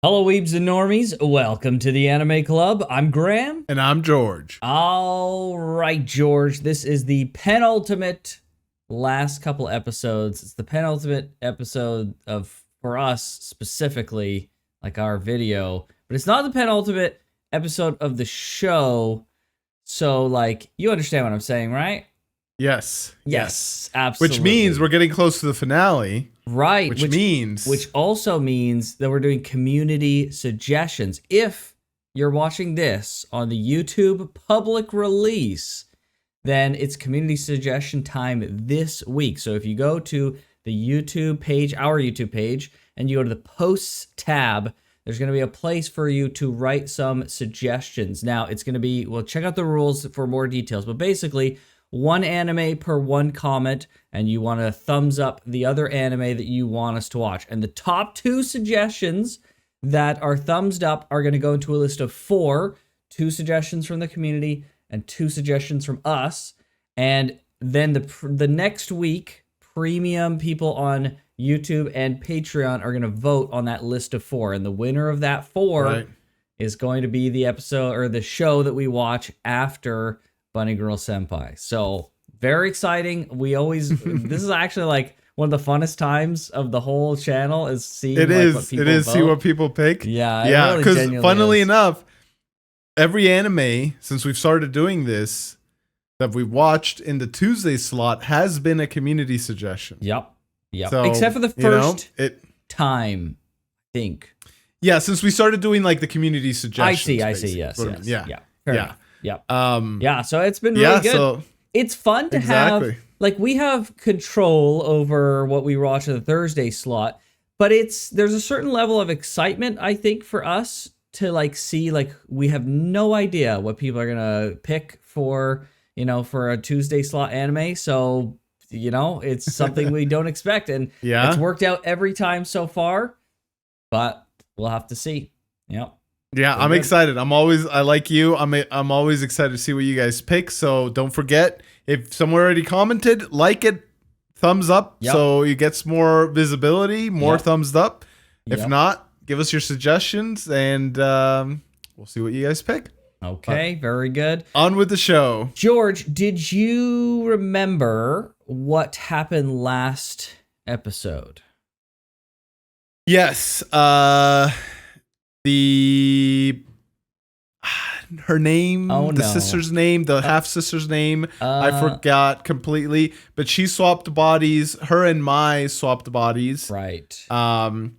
Hello, Weebs and Normies. Welcome to the Anime Club. I'm Graham. And I'm George. All right, George. This is the penultimate last couple episodes. It's the penultimate episode for us specifically, like our video. But it's not the penultimate episode of the show. So, like, you understand what I'm saying, right? Yes. Yes, absolutely. Which means we're getting close to the finale. Right. Which also means that we're doing community suggestions. If you're watching this on the YouTube public release, then it's community suggestion time this week. So if you go to the YouTube page, our YouTube page, and you go to the posts tab, there's going to be a place for you to write some suggestions. Now, it's going to be, well, check out the rules for more details, but basically, one anime per one comment, and you want to thumbs up the other anime that you want us to watch. And the top two suggestions that are thumbs up are going to go into a list of 4, 2 suggestions from the community and 2 suggestions from us. And then the next week, premium people on YouTube and Patreon are going to vote on that list of 4. And the winner of that 4 is going to be the episode or the show that we watch after Bunny Girl Senpai. So very exciting. We always this is actually like one of the funnest times of the whole channel is seeing what people vote. See what people pick. Yeah, because really funnily enough, every anime since we've started doing this that we watched in the Tuesday slot has been a community suggestion. Yep. So, except for the first time, I think. Yeah, since we started doing like the community suggestions. I see. Yes. Yeah. Yeah, so it's been really good. So, it's fun to have, like, we have control over what we watch in the Thursday slot, but there's a certain level of excitement, I think, for us to, like, see, like, we have no idea what people are gonna pick for, for a Tuesday slot anime, so, it's something we don't expect, and it's worked out every time so far, but we'll have to see. Yep. Yeah, I'm excited. I like you. I'm always excited to see what you guys pick. So don't forget, if someone already commented, like it, thumbs up, so you get more visibility, more thumbs up. If not, give us your suggestions, and we'll see what you guys pick. Okay, very good. On with the show. George, did you remember what happened last episode? Yes. Her name, the sister's name, the half sister's name, I forgot completely. But she swapped bodies. Her and Mai swapped bodies. Right. And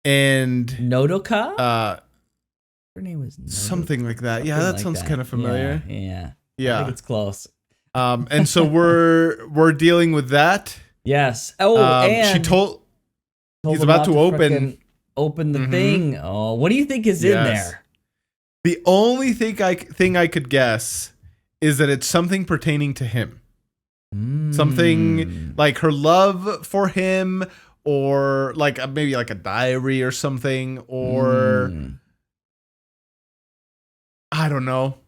Nodoka. Her name was Nodoka. Something like that. Yeah, that sounds kind of familiar. Yeah. I Yeah. think it's close. And so we're dealing with that. Yes. Oh, and she told he's about to open the thing. Oh, what do you think is in there? The only thing I could guess is that it's something pertaining to him. Something like her love for him, or like maybe like a diary or something, or I don't know.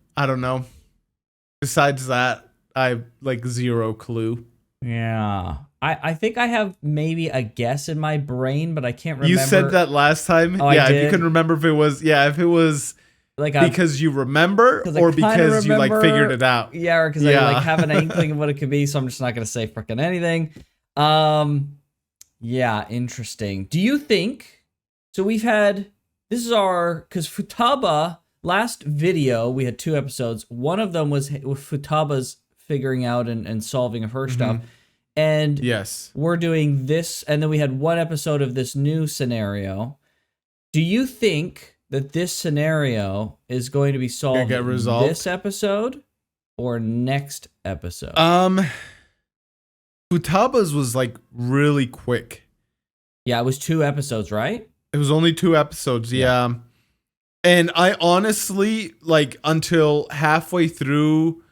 Besides that, I have like zero clue. Yeah. I think I have maybe a guess in my brain, but I can't remember. You said that last time. Oh, yeah, if you can remember if it was like because you remember or because you like figured it out. Yeah, or because I like have an inkling of what it could be, so I'm just not gonna say frickin' anything. Yeah, interesting. Do you think so? This is because Futaba, last video we had 2 episodes. One of them was with Futaba's figuring out and solving of her stuff. And we're doing this, and then we had 1 episode of this new scenario. Do you think that this scenario is going to be solved this episode or next episode? Futaba's was like really quick. Yeah, it was 2 episodes, right? It was only 2 episodes, yeah. And I honestly, like, until halfway through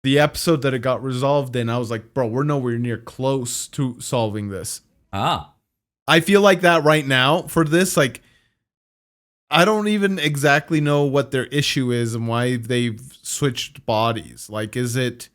the episode that it got resolved in, I was like, bro, we're nowhere near close to solving this. I feel like that right now for this, like, I don't even exactly know what their issue is and why they've switched bodies. Like, is it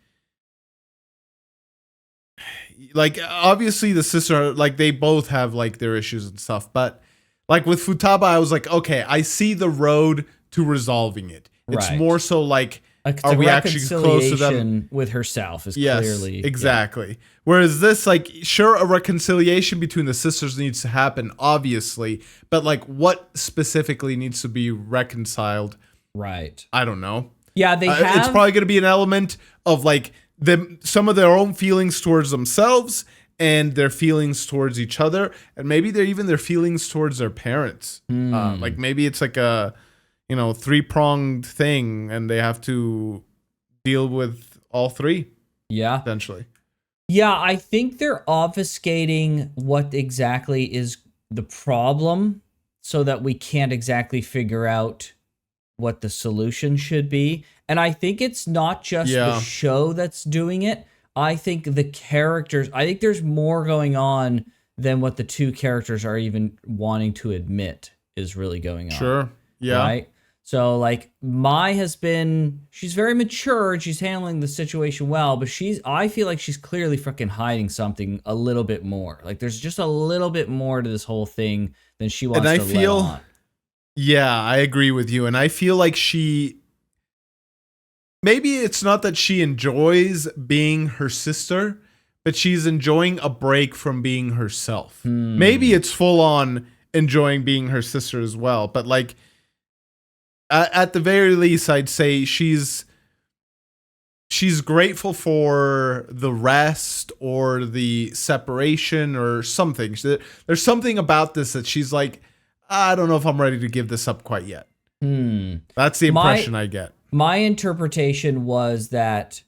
like, obviously the sister, like, they both have like their issues and stuff, but Like with Futaba, I was like, okay, I see the road to resolving it. It's Right. more so like, Like are the we actually close to them? reconciliation with herself is Yes, clearly exactly. Whereas this, like, sure, a reconciliation between the sisters needs to happen, obviously, but like, what specifically needs to be reconciled? right. I don't know. Yeah, they have. It's probably going to be an element of like some of their own feelings towards themselves and their feelings towards each other, and maybe their feelings towards their parents. Like maybe it's like a 3-pronged thing, and they have to deal with all three. Yeah. Essentially. Yeah, I think they're obfuscating what exactly is the problem so that we can't exactly figure out what the solution should be. And I think it's not just the show that's doing it. I think the characters, I think there's more going on than what the two characters are even wanting to admit is really going on. Sure. Yeah. Right? So like Mai she's very mature and she's handling the situation well, but I feel like she's clearly freaking hiding something a little bit more. Like there's just a little bit more to this whole thing than she wants to let on. Yeah, I agree with you. And I feel like maybe it's not that she enjoys being her sister, but she's enjoying a break from being herself. Maybe it's full on enjoying being her sister as well. But like, at the very least, I'd say she's grateful for the rest or the separation or something. There's something about this that she's like, I don't know if I'm ready to give this up quite yet. That's the impression I get. My interpretation was that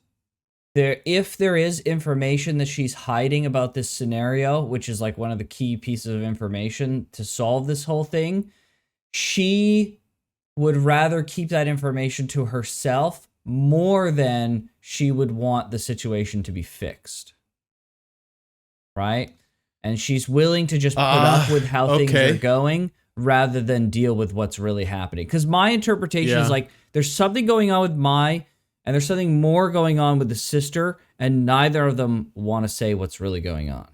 if there is information that she's hiding about this scenario, which is like one of the key pieces of information to solve this whole thing, she would rather keep that information to herself more than she would want the situation to be fixed. Right? And she's willing to just put up with how things are going rather than deal with what's really happening. Because my interpretation is like, there's something going on with Mai, and there's something more going on with the sister, and neither of them want to say what's really going on.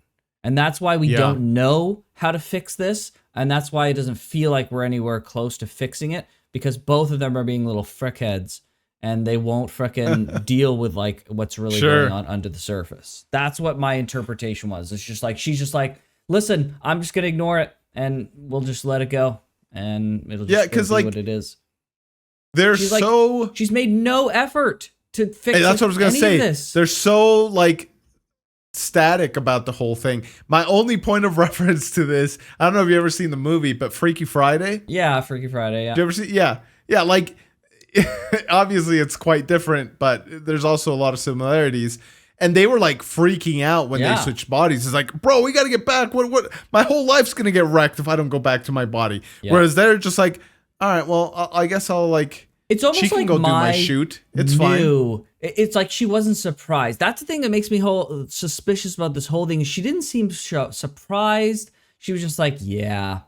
And that's why we don't know how to fix this, and that's why it doesn't feel like we're anywhere close to fixing it, because both of them are being little frickheads, and they won't frickin' deal with like what's really going on under the surface. That's what my interpretation was. It's just like, she's just like, listen, I'm just gonna ignore it, and we'll just let it go, and it'll just be like, what it is. She's made no effort to fix that's what I was gonna say. This. They're so like static about the whole thing. My only point of reference to this, I don't know if you ever seen the movie, but Freaky Friday. Yeah, Freaky Friday. Yeah. Did you ever see? Yeah. Like obviously it's quite different, but there's also a lot of similarities. And they were like freaking out when they switched bodies. It's like, bro, we got to get back. What? My whole life's gonna get wrecked if I don't go back to my body. Yeah. Whereas they're just like, all right, well, I guess I'll like. It's almost she can like go do my shoot. It's fine. It's like she wasn't surprised. That's the thing that makes me suspicious about this whole thing. She didn't seem surprised. She was just like, yeah,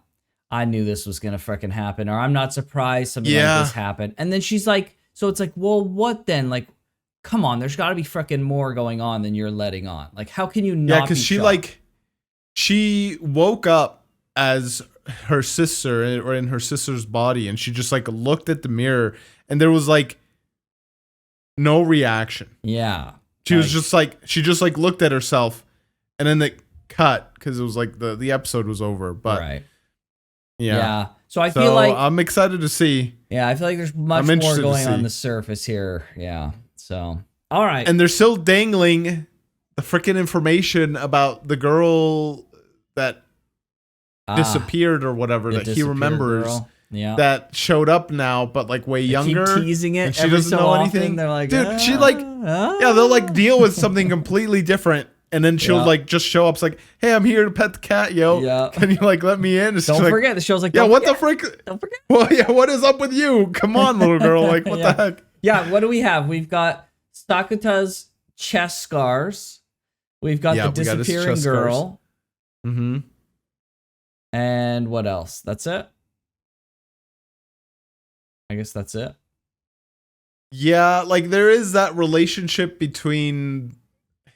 I knew this was gonna freaking happen, or I'm not surprised something like this happened. And then she's like, so it's like, well, what then? Like, come on, there's got to be freaking more going on than you're letting on. Like, how can you not? Yeah, because she woke up as her sister or in her sister's body, and she just like looked at the mirror, and there was like no reaction. Yeah, she was just like she looked at herself, and then they cut because it was like the episode was over. But yeah. So I feel like I'm excited to see. Yeah, I feel like there's much more going on the surface here. Yeah. So all right, and they're still dangling the freaking information about the girl that disappeared or whatever that he remembers that showed up now, but like way younger. Keep teasing it, and she doesn't know anything. They're like, dude, she like, they'll like deal with something completely different, and then she'll like just show up. It's like, hey, I'm here to pet the cat, yo. Yeah. Can you like let me in? Don't forget, the show's like, what the frick? Don't forget. Well, yeah, what is up with you? Come on, little girl. Like, what the heck? Yeah, what do we have? We've got Sakuta's chest scars. We've got the disappearing girl. Mm-hmm. And what else? That's it? I guess that's it. Yeah, like there is that relationship between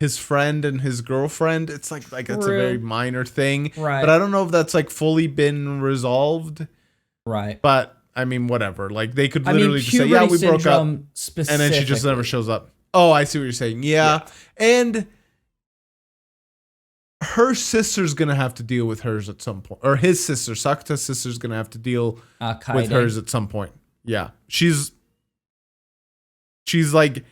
his friend and his girlfriend. It's like that's a very minor thing. Right. But I don't know if that's like fully been resolved. Right. But I mean, whatever. Like they could literally just say, yeah, we broke up. And then she just never shows up. Oh, I see what you're saying. Yeah. And her sister's going to have to deal with hers at some point. Or his sister, Sakuta's sister's going to have to deal with hers at some point. Yeah. She's like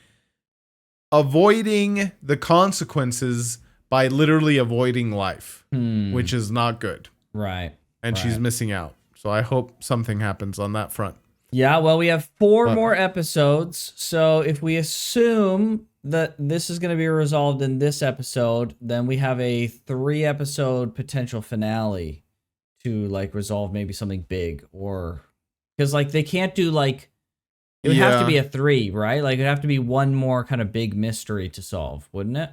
avoiding the consequences by literally avoiding life, which is not good. Right. And she's missing out. So I hope something happens on that front. Yeah, well, we have 4 more episodes. So if we assume that this is going to be resolved in this episode, then we have a 3-episode potential finale to like resolve maybe something big, or because like they can't do like it would have to be a 3, right? Like it'd have to be one more kind of big mystery to solve, wouldn't it?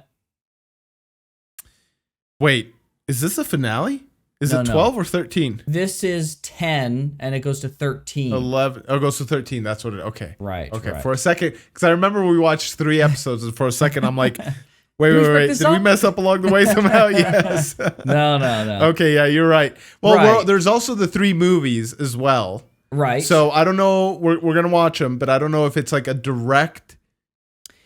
Wait, is this a finale? Is it 12 or 13? This is 10, and it goes to 13. 11. Oh, it goes to 13. That's what it. Okay. Right. Okay. Right. For a second, because I remember we watched 3 episodes, and for a second, I'm like, wait. Did we mess up along the way somehow? Yes. No. Okay. Yeah, you're right. Well, there's also the 3 movies as well. Right. So I don't know. We're gonna watch them, but I don't know if it's like a direct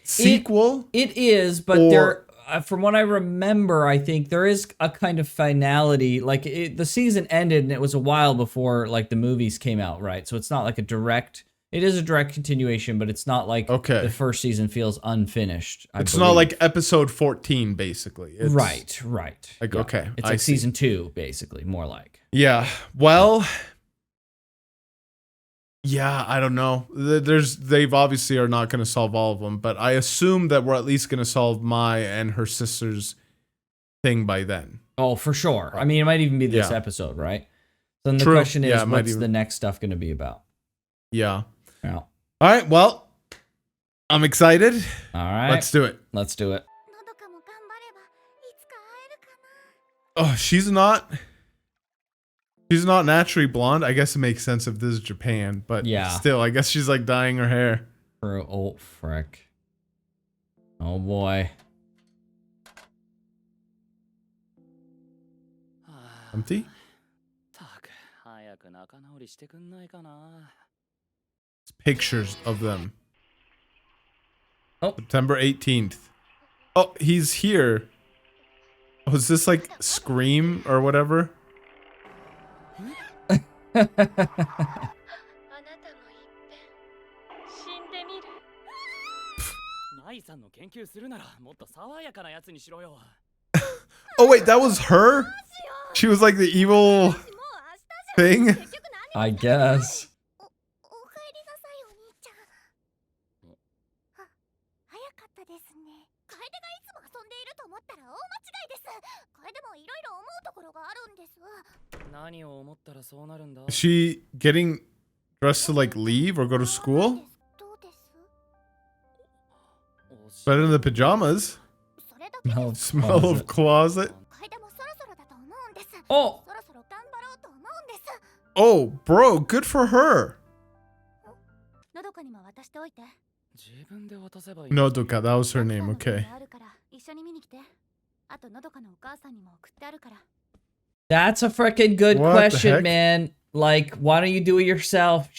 sequel. It is, but from what I remember, I think there is a kind of finality. Like the season ended, and it was a while before like the movies came out, right? So it's not like a direct. It is a direct continuation, but it's not like the first season feels unfinished. It's not like episode 14, basically. It's right. Like it's like season 2, basically, more like. Yeah. Well. Yeah, I don't know. They've obviously are not going to solve all of them, but I assume that we're at least going to solve Mai and her sister's thing by then. Oh, for sure. I mean, it might even be this episode, right? So then the question is, what's the next stuff going to be about? Yeah. Yeah. All right. Well, I'm excited. All right. Let's do it. Let's do it. Oh, she's not naturally blonde. I guess it makes sense if this is Japan, but still, I guess she's like dyeing her hair. Oh, frick. Oh, boy. Empty? It's pictures of them. Oh. September 18th. Oh, he's here. Oh, is this like Scream or whatever? Oh wait, that was her? She was like the evil thing? I guess. Is she getting dressed to like leave or go to school? Better than the pajamas. Smell of closet. Oh. Oh, bro, good for her. Nodoka, that was her name, okay. That's a freaking good question, man. Like, why don't you do it yourself?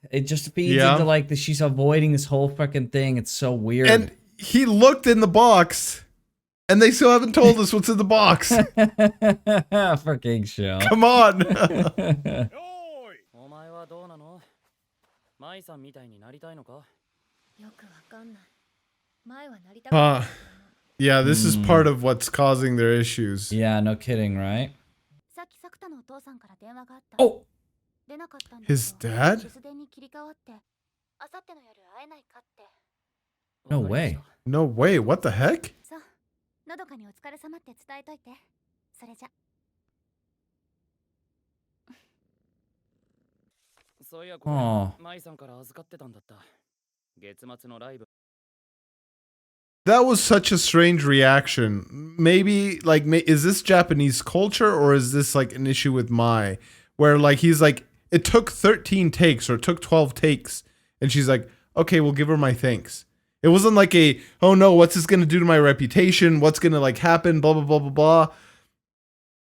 It just feeds into like that she's avoiding this whole freaking thing. It's so weird. And he looked in the box, and they still haven't told us what's in the box. Freaking show. Come on. Yeah, this is part of what's causing their issues. Yeah, no kidding, right? Oh! His dad? No way. No way, what the heck? Oh. That was such a strange reaction. Maybe, like, is this Japanese culture or is this, like, an issue with Mai? Where, like, he's like, it took 13 takes or it took 12 takes. And she's like, okay, we'll give her my thanks. It wasn't like a, oh no, what's this gonna do to my reputation? What's gonna like happen? Blah blah blah blah blah.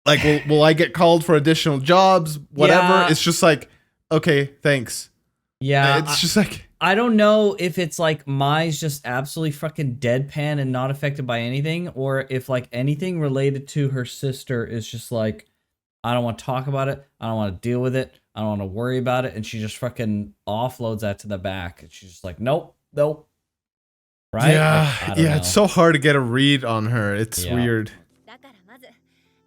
Like, will I get called for additional jobs? Whatever. Yeah. It's just like, okay, thanks. Yeah. It's just like, I don't know if it's like Mai's just absolutely fucking deadpan and not affected by anything, or if like anything related to her sister is just like, I don't want to talk about it. I don't want to deal with it. I don't want to worry about it. And she just fucking offloads that to the back. And she's just like, nope. Right? yeah, Like, I don't know. it's so hard to get a read on her. It's Yeah. weird. だからまず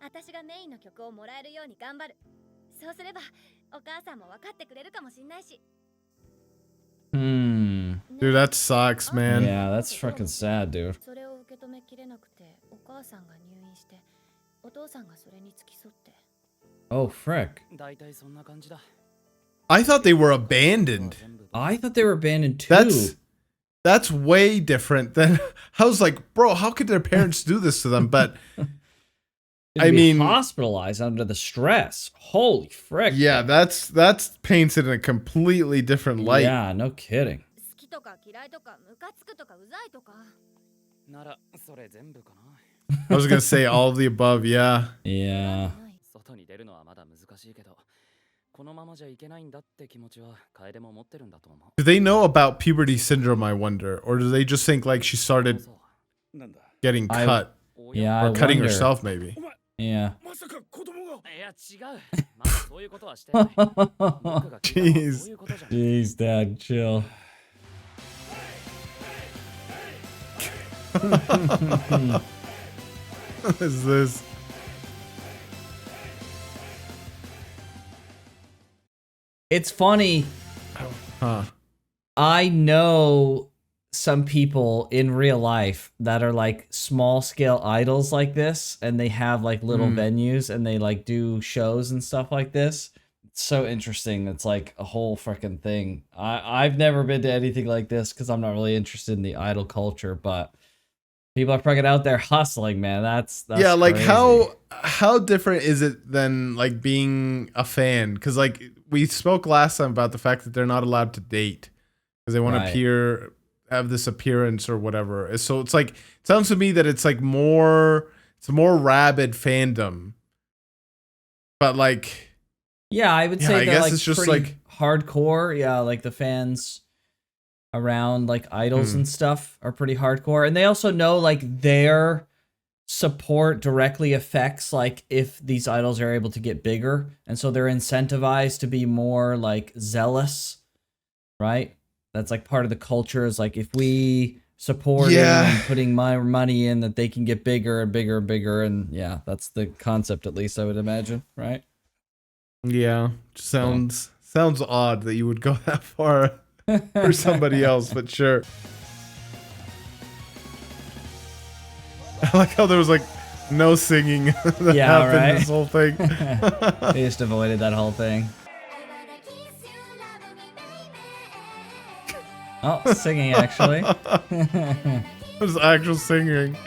私がメインの曲をもらえるように頑張る。そうすればお母さんも分かってくれるかもしんないし。 Dude, that sucks, man. Yeah, that's fucking sad, dude. それを受け止めきれなくてお母さんが入院してお父さんがそれに付き添って。 Oh, frick. 大体そんな感じだ。 I thought they were abandoned. I thought they were abandoned too. That's way different than I was like, bro, how could their parents do this to them? But I mean, hospitalized under the stress. Holy frick. yeah, that's paints it in a completely different light. Yeah, no kidding. 好きとか嫌いとかムカつくとかうざいとか。ならそれ全部かな。 I was gonna say all of the above, yeah. Yeah. 外に出るのはまだ難しいけど、このままじゃいけないんだって気持ちは楓も持ってるんだと思う。 Do they know about puberty syndrome, I wonder? Or do they just think like she started なんだ。 getting cut? Yeah, I Or cutting wonder. herself, maybe? Yeah. まさか子供が。いや違う。まだそういうことはしてない。僕が聞いたのはそういうことじゃない。 Jeez, Dad, chill. What is this? It's funny. Huh. I know some people in real life that are like small scale idols like this, and they have like little venues and they like do shows and stuff like this. It's so interesting. It's like a whole freaking thing. I've never been to anything like this because I'm not really interested in the idol culture, but people are fucking out there hustling, man. That's yeah, like crazy. how different is it than like being a fan? Because like we spoke last time about the fact that they're not allowed to date because they want Right. to have this appearance or whatever. So it's like, it sounds to me that it's like more, it's a more rabid fandom. But like, Yeah, I would Yeah, say I they're guess like it's just, pretty like- hardcore. Yeah, like the fans around like idols and stuff are pretty hardcore. And they also know like their support directly affects like if these idols are able to get bigger. And so they're incentivized to be more like zealous, right? That's like part of the culture is like if we support Yeah. and putting my money in that they can get bigger and bigger and bigger. And yeah, that's the concept at least I would imagine, right? yeah, sounds odd that you would go that far for somebody else, but sure. I like how there was like no singing that Yeah, happened right? this whole thing. They just avoided that whole thing. Oh, singing actually. There's actual singing.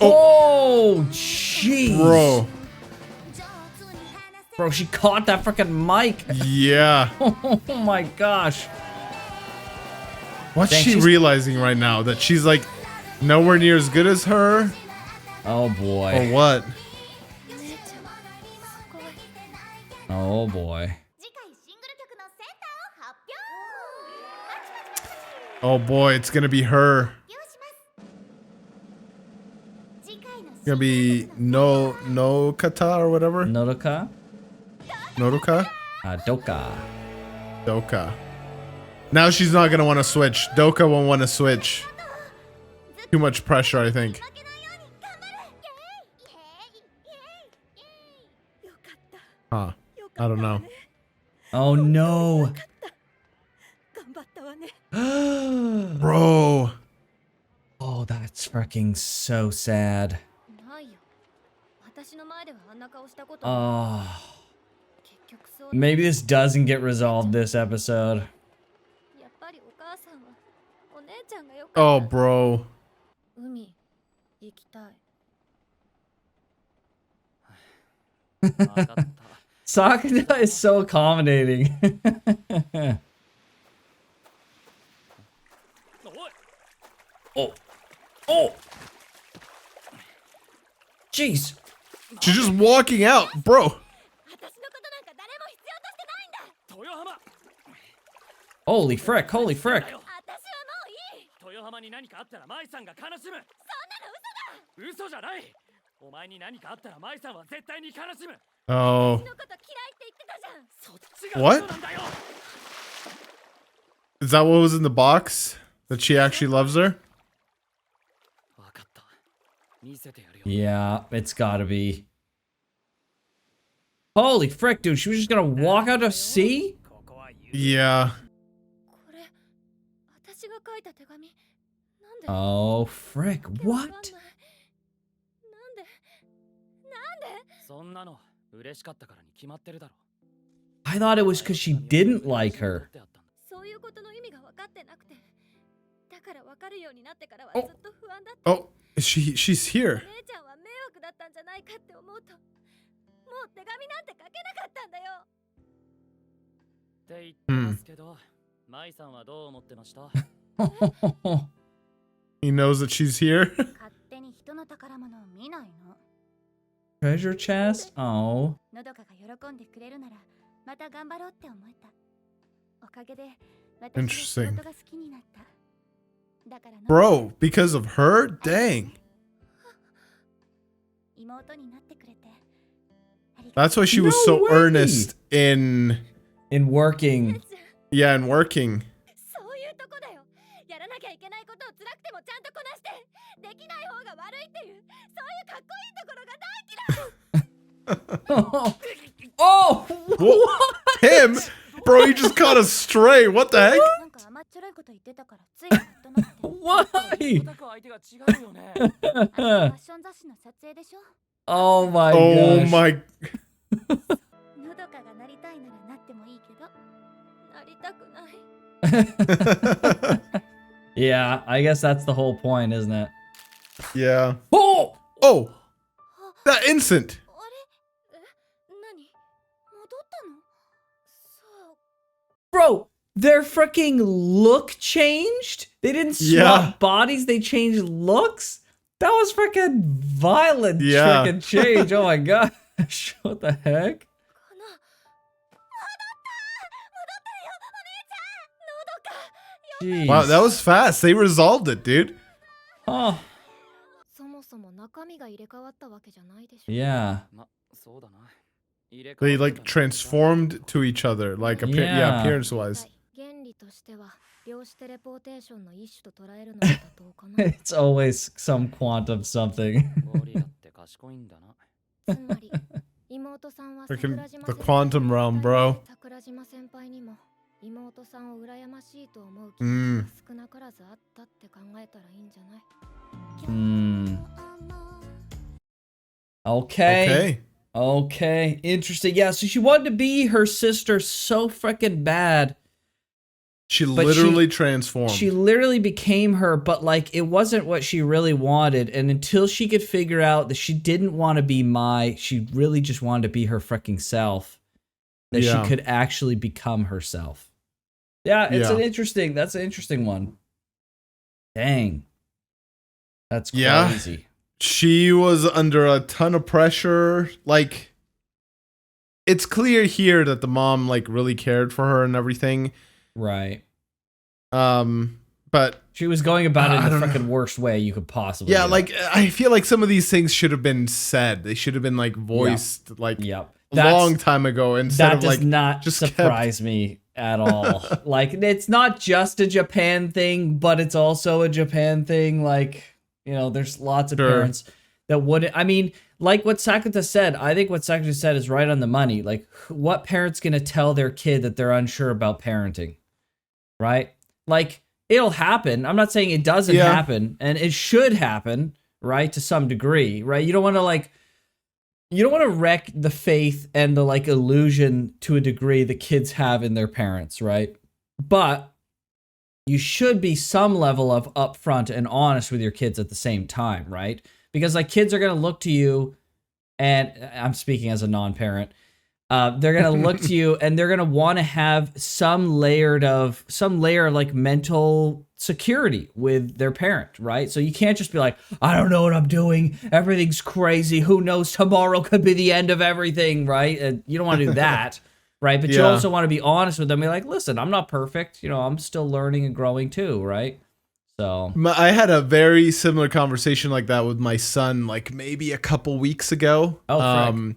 Oh, jeez. Bro, She caught that freaking mic. yeah. Oh my gosh. What's Dang, she she's- realizing right now? That she's like nowhere near as good as her? Oh boy. Or what? お姉ちゃんすごい。 Oh boy. 次回シングル曲のセンターを発表。 Oh boy, it's gonna be her. 発表します。次回の It's gonna be no kata or whatever. Nodoka? Nodoka? Doka. Doka. Now she's not gonna want to switch. Doka won't want to switch. Too much pressure, I think. 負けないように頑張る。イエーイイエーイイエーイ。よかった。 Huh. よかった I don't know. ね Oh no. 頑張ったわね。 Bro. Oh, that's freaking so sad. ないよ。私の前ではあんな顔したことない。 Oh. 結局そう。 Maybe this doesn't get resolved this episode. やっぱりお母さんはお姉ちゃんがよかった。 Oh, bro. 海行きたい。 分かった。 Sakuta is so accommodating. Oh. Oh. Jeez. She's just walking out, bro. 私のことなんか誰も必要としてないんだ。 豊浜 Holy frick, holy frick. 私はもういい。豊浜に何かあったら舞さんが悲しむ。そんなの嘘だ。嘘じゃない。お前に何かあったら舞さんは絶対に悲しむ。 Oh. 私のこと嫌いって言ってたじゃん。そっちが What? 嘘なんだよ。 Is that what was in the box? That she actually loves her? わかった。見せてやるよ。 Yeah, it's gotta be. Holy frick, dude. She was just gonna walk out to sea? ここは言う。 Yeah. これ私が書いた手紙。なんで？ Oh, frick. わかん What? ない。なんで？なんで？そんなの嬉しかったからに決まってるだろ。 I thought it was because she didn't like her. そういうことの意味が分かってなくて。だから分かるようになってからはずっと不安だった。 Oh, she's here. 姉ちゃんは迷惑だったんじゃないかって思うと、もう手紙なんて書けなかったんだよ。って言ってますけど、舞さんはどう思ってました？ He knows that she's here. 勝手に人の宝物を見ないの。 Treasure chest? Oh. のどかが喜んでくれるなら、また頑張ろうって思えた。おかげで私は仕事が好きになった。だから Bro, because of her? Dang. 妹になってくれて。 That's why she was No so way. earnest in working. Yeah, in working. そういうとこだよ。やらなきゃいけないことを辛くてもちゃんとこなして、できない方が悪いっていう、そういうかっこいいところが大嫌い。 Oh! What? Him? Bro, he just caught a stray. What the heck? なんか甘っちょろいこと言ってたからついカッとなって。 Why? オタク相手が違うよね。ファッション雑誌の撮影でしょ。 Oh my Oh gosh. my. のどかがなりたいならなってもいいけど、なりたくない。 Yeah, I guess that's the whole point, isn't it? Yeah. Oh! Oh, that instant. あれ？何？戻ったの？そう。 Bro, their freaking look changed? They didn't swap Yeah. bodies, they changed looks? That was freaking violent Yeah. freaking change. Oh my gosh. What the heck? かな。戻ったよ、お姉ちゃん。のどか。 Jeez. Wow, that was fast. They resolved it, dude. Oh, そもそも中身が入れ替わったわけじゃないでしょ。 yeah. ま、そうだな。 They like transformed to each other, like Yeah. appearance-wise. 原理としては量子テレポーテーションの一種と捉えるのが妥当かな。 It's always some quantum something. ゴリラって賢いんだな。つまり妹さんは Freaking 桜島 the 先輩 quantum realm, bro. 桜島先輩にも妹さんを羨ましいと思う気うん持ちが少なからずあったって考えたらいいんじゃない？ Hmm. Okay. Okay. Interesting. Yeah, so she wanted to be her sister so freaking bad. She But literally transformed. She literally became her, but like it wasn't what she really wanted. And until she could figure out that she didn't want to be Mai, she really just wanted to be her freaking self. That Yeah. she could actually become herself. Yeah, it's Yeah. that's an interesting one. Dang. That's Yeah. crazy. She was under a ton of pressure. Like, it's clear here that the mom like really cared for her and everything. Right. But She was going about it I in the don't freaking worst way you could possibly yeah, do. like I feel like some of these things should have been said. They should have been like voiced like Yep. a long time ago instead That of does like not just kept- surprise me at all. Like, it's not just a Japan thing, but it's also a Japan thing. Like, you know, there's lots of Sure. parents that wouldn't. I mean, like what Sakuta said, I think what Sakuta said is right on the money. Like, what parent's gonna tell their kid that they're unsure about parenting? Right? Like, it'll happen. I'm not saying it doesn't Yeah. happen, and it should happen, right? To some degree, right? You don't want to wreck the faith and the like illusion to a degree the kids have in their parents, right? But you should be some level of upfront and honest with your kids at the same time, right? Because like kids are going to look to you, and I'm speaking as a non-parent, they're going to look to you and they're going to want to have some layer of like mental security with their parent, right? So you can't just be like, I don't know what I'm doing. Everything's crazy. Who knows? Tomorrow could be the end of everything, right? And you don't want to do that, right? But you also want to be honest with them. Be like, listen, I'm not perfect. I'm still learning and growing too, right? So I had a very similar conversation like that with my son, like maybe a couple weeks ago. Oh,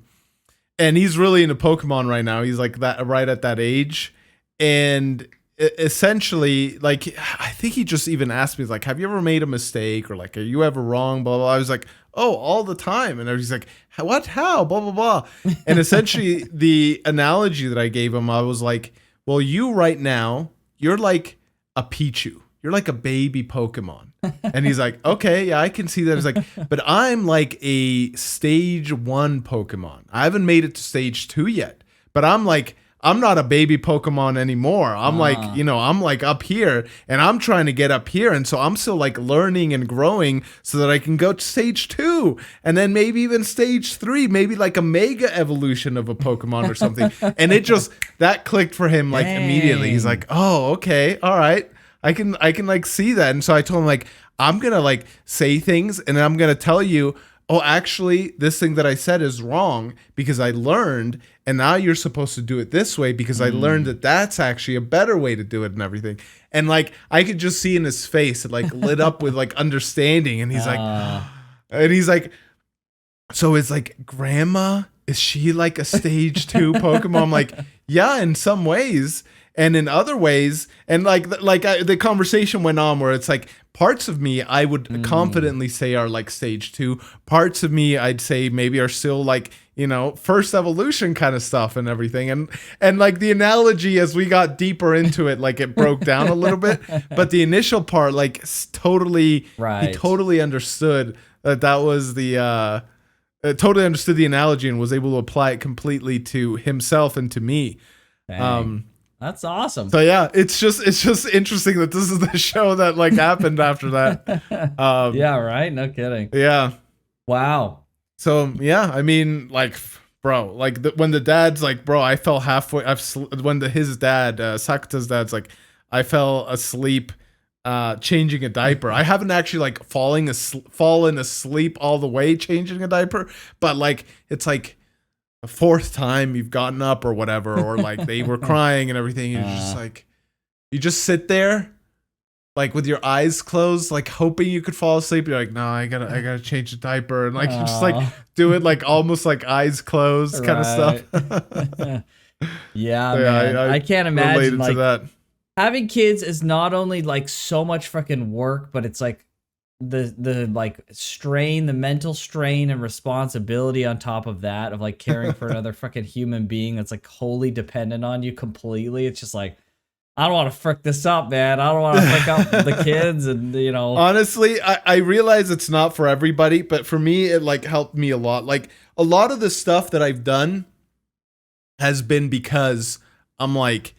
and he's really into Pokemon right now. He's like that right at that age. And essentially, like, I think he just even asked me, like, have you ever made a mistake, or like, are you ever wrong, blah, blah, blah. I was like, oh, all the time. And he's like, what, how, blah, blah, blah. And essentially the analogy that I gave him, I was like, well, you right now, you're like a Pichu. You're like a baby Pokemon. And he's like, okay, yeah, I can see that. He's like, but I'm like a stage 1 Pokemon. I haven't made it to stage 2 yet, but I'm not a baby Pokemon anymore. I'm like, I'm like up here, and I'm trying to get up here. And so I'm still like learning and growing so that I can go to stage 2, and then maybe even stage 3, maybe like a mega evolution of a Pokemon or something. And it just, that clicked for him like immediately. He's like, oh, okay. All right. I can like see that. And so I told him, like, I'm going to like say things, and I'm going to tell you, oh, actually, this thing that I said is wrong because I learned, and now you're supposed to do it this way because I learned that that's actually a better way to do it and everything. And like, I could just see in his face, it like lit up with like understanding. And he's like, so it's like, grandma, is she like a stage 2 Pokemon? I'm like, yeah, in some ways. And in other ways, and the conversation went on where it's like, parts of me I would confidently say are like stage 2. Parts of me I'd say maybe are still like, first evolution kind of stuff and everything. And like the analogy, as we got deeper into it, like it broke down a little bit. But the initial part, like totally, he totally understood that was the, totally understood the analogy and was able to apply it completely to himself and to me. Dang. That's awesome. So yeah, it's just interesting that this is the show that like happened after that. Yeah, right. No kidding. Yeah. Wow. So yeah, I mean, like, bro, like when the dad's like, bro, I fell halfway. His dad, Sakuta's dad's like, I fell asleep, changing a diaper. I haven't actually like fallen asleep all the way changing a diaper, but like it's like the 4th time you've gotten up or whatever, or like they were crying and everything. And you're just like, you just sit there like with your eyes closed, like hoping you could fall asleep. You're like, no, I gotta change the diaper. And like, you just like do it like almost like eyes closed kind of stuff. Yeah, man. I can't imagine like that. Having kids is not only like so much fucking work, but it's like the like strain, the mental strain and responsibility on top of that, of like caring for another fucking human being that's like wholly dependent on you completely. It's just like, I don't want to frick this up, man. I don't want to frick up the kids, and Honestly, I realize it's not for everybody, but for me, it like helped me a lot. Like a lot of the stuff that I've done has been because I'm like,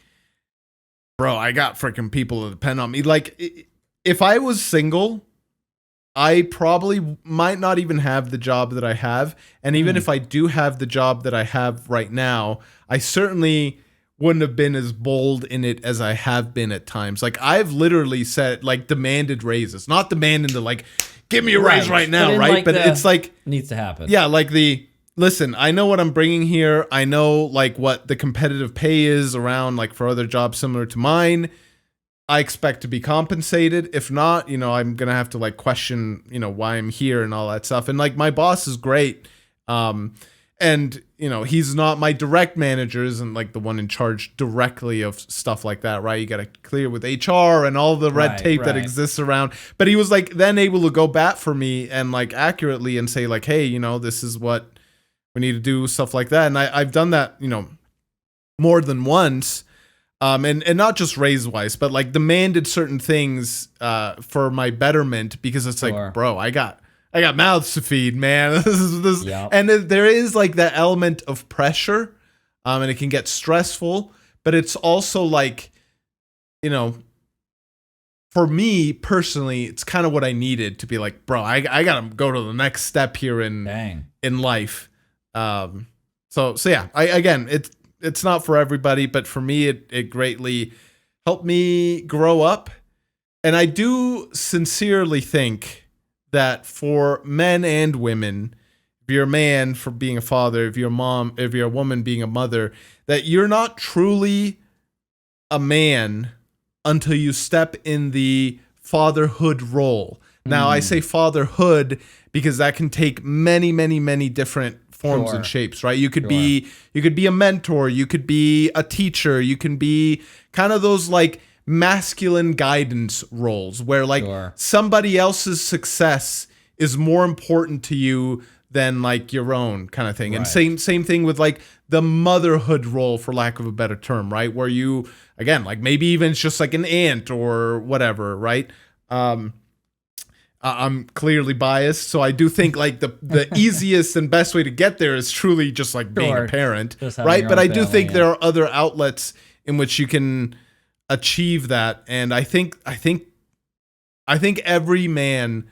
bro, I got freaking people that depend on me. Like if I was single, I probably might not even have the job that I have. And even if I do have the job that I have right now, I certainly wouldn't have been as bold in it as I have been at times. Like I've literally said, like, demanded raises, not demanding to like, give me a raise right now, right? Like but it's like, needs to happen. Yeah, like listen, I know what I'm bringing here. I know like what the competitive pay is around, like for other jobs similar to mine. I expect to be compensated. If not, I'm going to have to like question, why I'm here and all that stuff. And like my boss is great. And he's not my direct manager, isn't like the one in charge directly of stuff like that, right? You got to clear with HR and all the red tape that exists around. But he was like then able to go bat for me and like accurately and say like, hey, this is what we need to do, stuff like that. And I've done that, more than once. And not just raise wise, but like demanded certain things for my betterment, because it's like, bro, I got mouths to feed, man. this Yep. And there is like that element of pressure, and it can get stressful, but it's also like, for me personally, it's kind of what I needed to be like, bro, I gotta go to the next step here in life. So yeah, it's not for everybody, but for me, it greatly helped me grow up. And I do sincerely think that for men and women, if you're a man for being a father, if you're a mom, if you're a woman being a mother, that you're not truly a man until you step in the fatherhood role. Now, I say fatherhood because that can take many, many, many different forms and shapes, right? You could be a mentor, you could be a teacher, you can be kind of those like masculine guidance roles where like somebody else's success is more important to you than like your own kind of thing. And same thing with like the motherhood role, for lack of a better term, right? Where you, again, like maybe even it's just like an aunt or whatever, right? I'm clearly biased, so I do think like the easiest and best way to get there is truly just like being a parent, right? But I do think there are other outlets in which you can achieve that, and I think every man,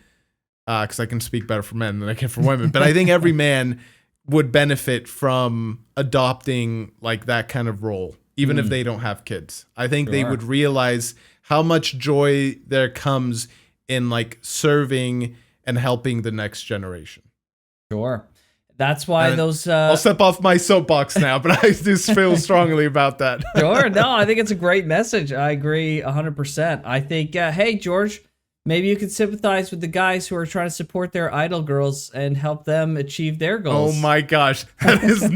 because I can speak better for men than I can for women, but I think every man would benefit from adopting like that kind of role, even if they don't have kids. I think they would realize how much joy there comes in like serving and helping the next generation. Sure. That's why those... I'll step off my soapbox now, but I do feel strongly about that. Sure. No, I think it's a great message. I agree 100%. I think, hey, George, maybe you could sympathize with the guys who are trying to support their idol girls and help them achieve their goals. Oh my gosh. That is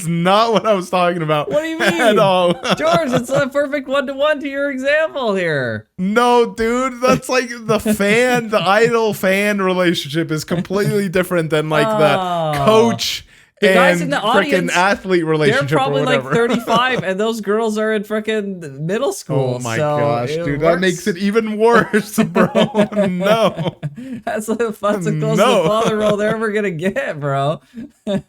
not what I was talking about. What do you mean? At all. George, it's a perfect one-to-one to your example here. No, dude, that's like the idol fan relationship is completely different than like the coach the guys and in the audience, athlete relationship. They're probably or like whatever. 35, and those girls are in freaking middle school. Oh my so gosh, dude, that makes it even worse, bro. No, that's the closest to the father role they're ever gonna get, bro.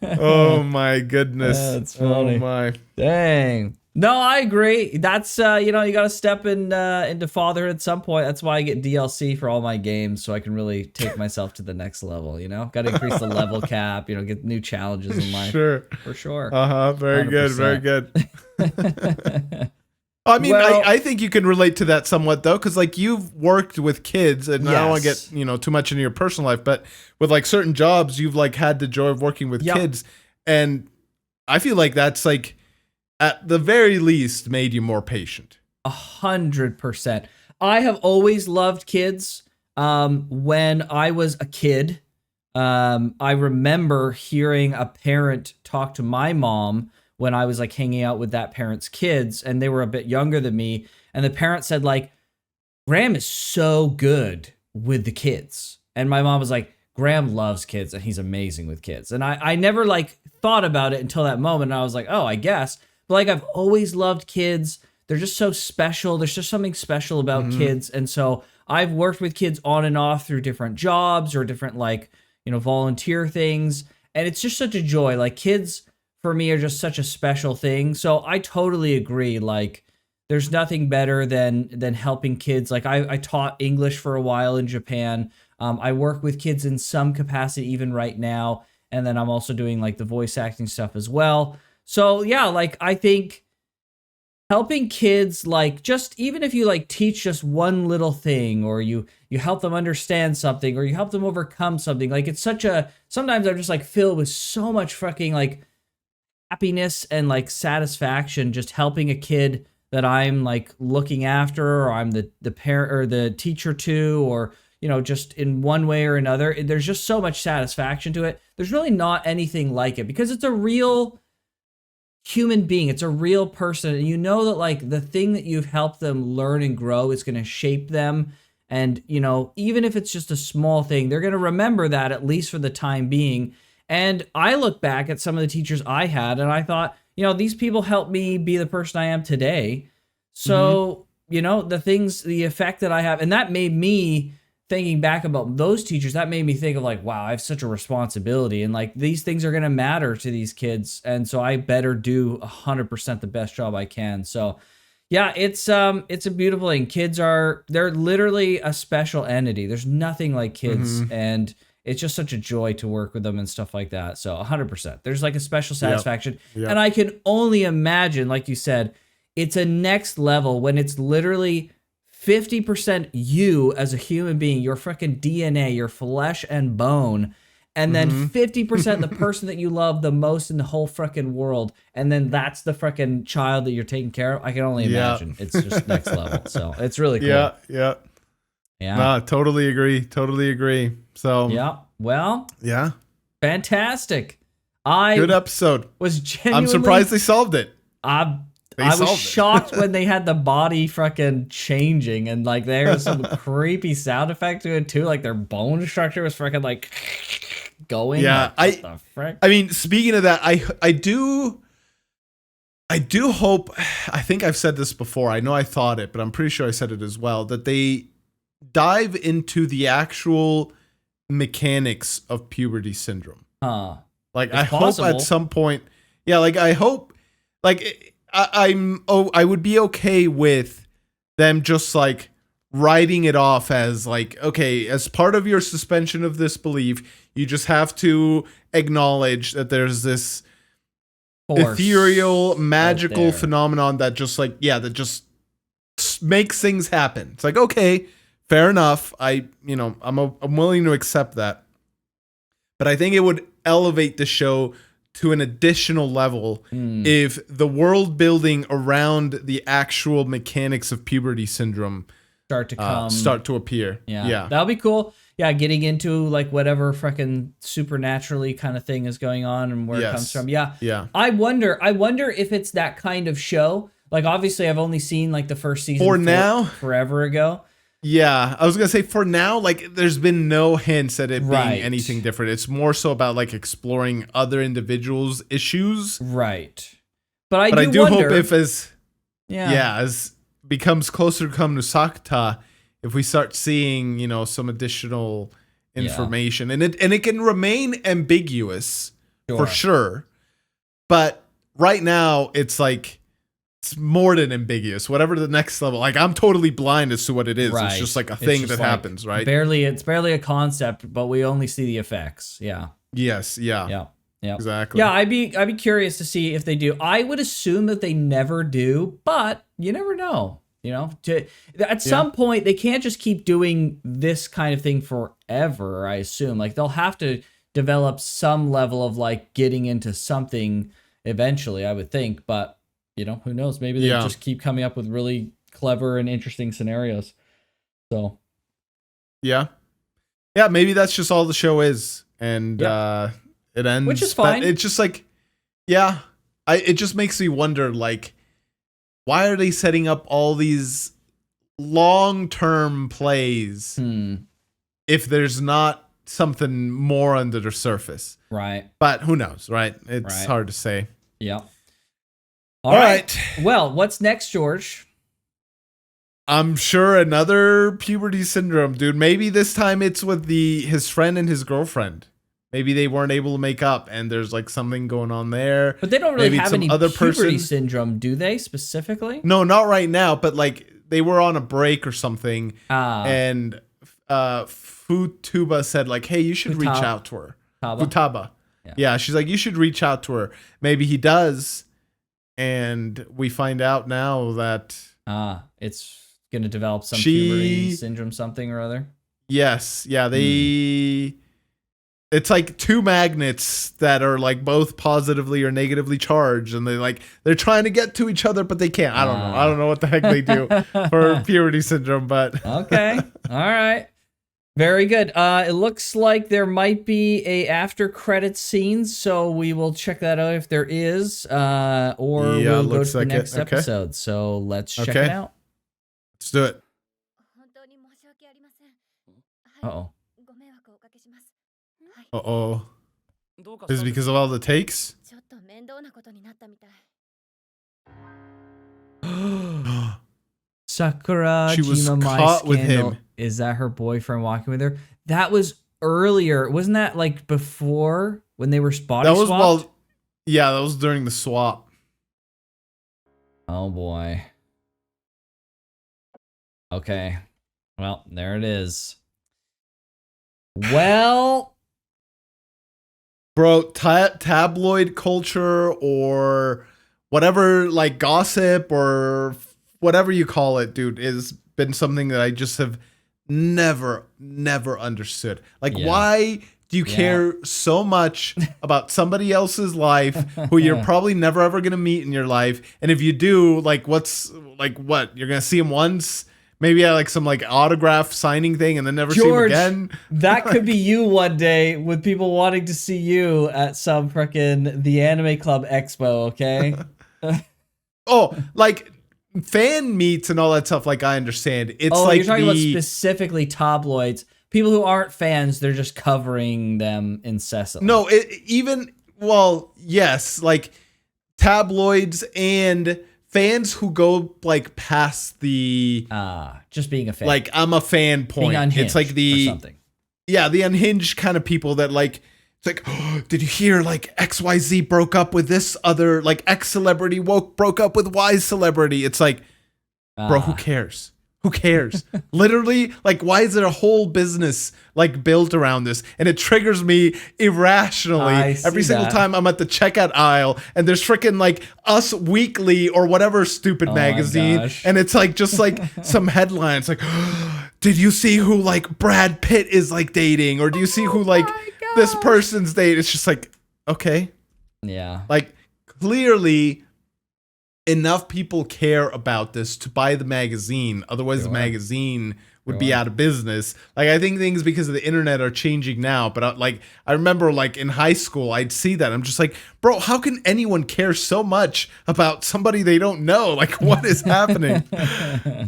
Oh my goodness, that's funny. Oh my, dang. No, I agree. That's you got to step into fatherhood at some point. That's why I get DLC for all my games, so I can really take myself to the next level. Got to increase the level cap. Get new challenges in life. Sure, for sure. Very 100%. Good, very good. I mean, I think you can relate to that somewhat though, because like you've worked with kids, and I don't want to get too much into your personal life, but with like certain jobs, you've like had the joy of working with kids, and I feel like that's like, at the very least, made you more patient. 100%. I have always loved kids. When I was a kid, I remember hearing a parent talk to my mom when I was like hanging out with that parent's kids, and they were a bit younger than me. And the parent said like, Graham is so good with the kids. And my mom was like, Graham loves kids and he's amazing with kids. And I never like thought about it until that moment. And I was like, oh, I guess. But like, I've always loved kids. They're just so special. There's just something special about kids. And so I've worked with kids on and off through different jobs or different like, volunteer things. And it's just such a joy. Like kids for me are just such a special thing. So I totally agree. Like there's nothing better than helping kids. Like I taught English for a while in Japan. I work with kids in some capacity even right now. And then I'm also doing like the voice acting stuff as well. So yeah, like I think helping kids, like just even if you like teach just one little thing, or you help them understand something, or you help them overcome something, like it's sometimes I'm just like filled with so much fucking like happiness and like satisfaction just helping a kid that I'm like looking after, or I'm the parent or the teacher to, or just in one way or another. There's just so much satisfaction to it. There's really not anything like it because it's a real human being. It's a real person. And that like the thing that you've helped them learn and grow is going to shape them. And, even if it's just a small thing, they're going to remember that at least for the time being. And I look back at some of the teachers I had and I thought, these people helped me be the person I am today. So, the effect that I have, and that made me, thinking back about those teachers, that made me think of like, wow, I have such a responsibility, and like these things are going to matter to these kids. And so I better do 100% the best job I can. So yeah, it's a beautiful thing. They're literally a special entity. There's nothing like kids, and it's just such a joy to work with them and stuff like that. So 100%, there's like a special satisfaction. Yep. And I can only imagine, like you said, it's a next level when it's literally 50% you as a human being, your freaking DNA, your flesh and bone, and then 50% the person that you love the most in the whole freaking world, and then that's the freaking child that you're taking care of. I can only imagine. It's just next level. So it's really cool. Yeah. No, totally agree. So yeah. Well, yeah, fantastic. Good episode. Was genuinely. I'm surprised they solved it. I was shocked when they had the body freaking changing, and like there was some creepy sound effect to it too. Like their bone structure was freaking like going. Yeah, like, what the frick? I mean, speaking of that, I do hope. I think I've said this before. I know I thought it, but I'm pretty sure I said it as well. That they dive into the actual mechanics of puberty syndrome. Like I hope at some point. Yeah, like I hope. Like I would be okay with them just like writing it off as like, okay, as part of your suspension of disbelief, you just have to acknowledge that there's this ethereal, magical phenomenon that just like, that just makes things happen. It's like, okay, fair enough. I'm willing to accept that. But I think it would elevate the show to an additional level if the world building around the actual mechanics of puberty syndrome start to appear. Yeah. That'll be cool. Yeah, getting into like whatever freaking supernaturally kind of thing is going on and where it comes from. Yeah. I wonder if it's that kind of show. Like obviously I've only seen like the first season now forever ago. Yeah, I was going to say for now, like there's been no hints at it being anything different. It's more so about like exploring other individuals' issues. Right. But I do wonder, hope if as as becomes closer to come to Sakuta, if we start seeing, some additional information and it can remain ambiguous for sure. But right now it's like it's more than ambiguous. Whatever the next level, like I'm totally blind as to what it is. Right. It's just like a thing that happens, right? It's barely a concept, but we only see the effects. Yeah. Yes. Yeah. Exactly. Yeah, I'd be curious to see if they do. I would assume that they never do, but you never know. At some point they can't just keep doing this kind of thing forever. I assume like they'll have to develop some level of like getting into something eventually. I would think, but. Who knows? Maybe they just keep coming up with really clever and interesting scenarios. So, yeah, maybe that's just all the show is, and it ends, which is fine. It's just like, it just makes me wonder, like, why are they setting up all these long-term plays if there's not something more under the surface? Right. But who knows, right? It's hard to say. Yeah. All right. Well, what's next, George? I'm sure another puberty syndrome, dude. Maybe this time it's with his friend and his girlfriend. Maybe they weren't able to make up, and there's like something going on there. But they don't really have any puberty syndrome, do they? Specifically? No, not right now. But like they were on a break or something, and Futaba said like, "Hey, you should reach out to her." Futaba. Yeah, she's like, "You should reach out to her." Maybe he does. And we find out now that it's going to develop some puberty syndrome something or other. Yes. Yeah, it's like two magnets that are like both positively or negatively charged, and they're trying to get to each other, but they can't. I don't know. I don't know what the heck they do for puberty syndrome, but okay. All right. Very good. It looks like there might be a after credits scene, so we will check that out if there is, or we'll go to the next episode. So let's check it out. Let's do it. Uh-oh. Uh-oh. Is it because of all the takes? Sakura she was caught with him. Is that her boyfriend walking with her? That was earlier. Wasn't that like before when they were body swapped? That was during the swap. Oh boy. Okay. Well, there it is. Well, bro, tabloid culture or whatever, like gossip or whatever you call it, dude, is been something that I just have never understood. Like, Yeah. why do you care so much about somebody else's life who you're probably never ever gonna meet in your life? And if you do, like, what? You're gonna see him once, maybe at like some like autograph signing thing, and then never George, see him again. That could be you one day with people wanting to see you at some frickin' the Anime Club Expo. Okay. Oh, like fan meets and all that stuff. Like, I understand. It's like you're talking about specifically tabloids. People who aren't fans, they're just covering them incessantly. No, yes, like tabloids and fans who go like past the just being a fan. like, I'm a fan point. Being unhinged it's like or something. Yeah, the unhinged kind of people that like, it's like, oh, did you hear like XYZ broke up with this other, like X celebrity broke up with Y celebrity? It's like, bro, who cares? Who cares? Literally, like, why is there a whole business like built around this? And it triggers me irrationally every single time I'm at the checkout aisle and there's freaking like Us Weekly or whatever stupid magazine, and it's like just like some headlines like, did you see who like Brad Pitt is like dating, or do you see who like this person's dating? It's just like, okay, yeah, like clearly enough people care about this to buy the magazine. Otherwise, the magazine would be out of business. Like, I think things because of the internet are changing now. But I remember like in high school, I'd see that. I'm just like, bro, how can anyone care so much about somebody they don't know? Like, what is happening?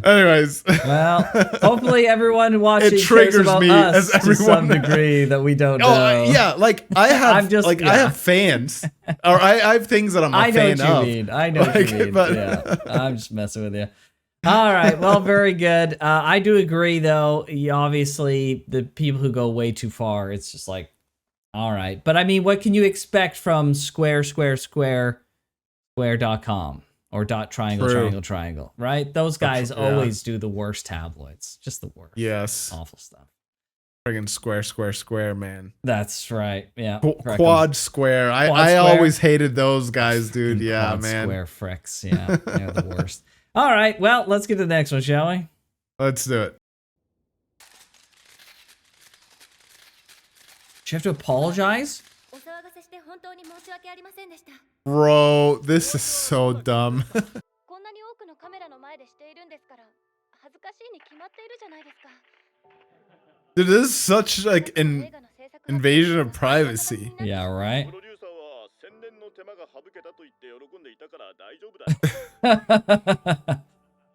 Anyways. Well, hopefully everyone watching it triggers cares about me us as everyone to some degree that we don't know. Yeah, like I have I have fans. Or I have things that I'm a fan of. I know what you mean. But yeah, I'm just messing with you. All right, well, very good. I do agree, though. Obviously, the people who go way too far, it's just like, all right. But I mean, what can you expect from square.com or .triangle, right? Those guys always do the worst tabloids. Just the worst. Yes. Awful stuff. Friggin' square, man. That's right. Yeah. Quad square. I always hated those guys, dude. Yeah, quad man. Square fricks. Yeah, they're the worst. All right, well, let's get to the next one, shall we? Let's do it. Do you have to apologize? Bro, this is so dumb. Dude, this is such like an invasion of privacy. Yeah, right?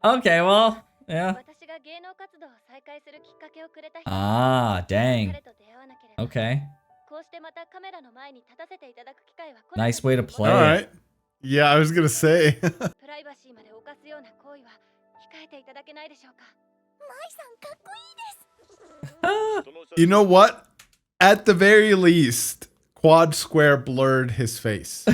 Okay, well, yeah. Dang. Okay. Nice way to play. All right. Yeah, I was gonna say. You know what? At the very least, Quad Square blurred his face.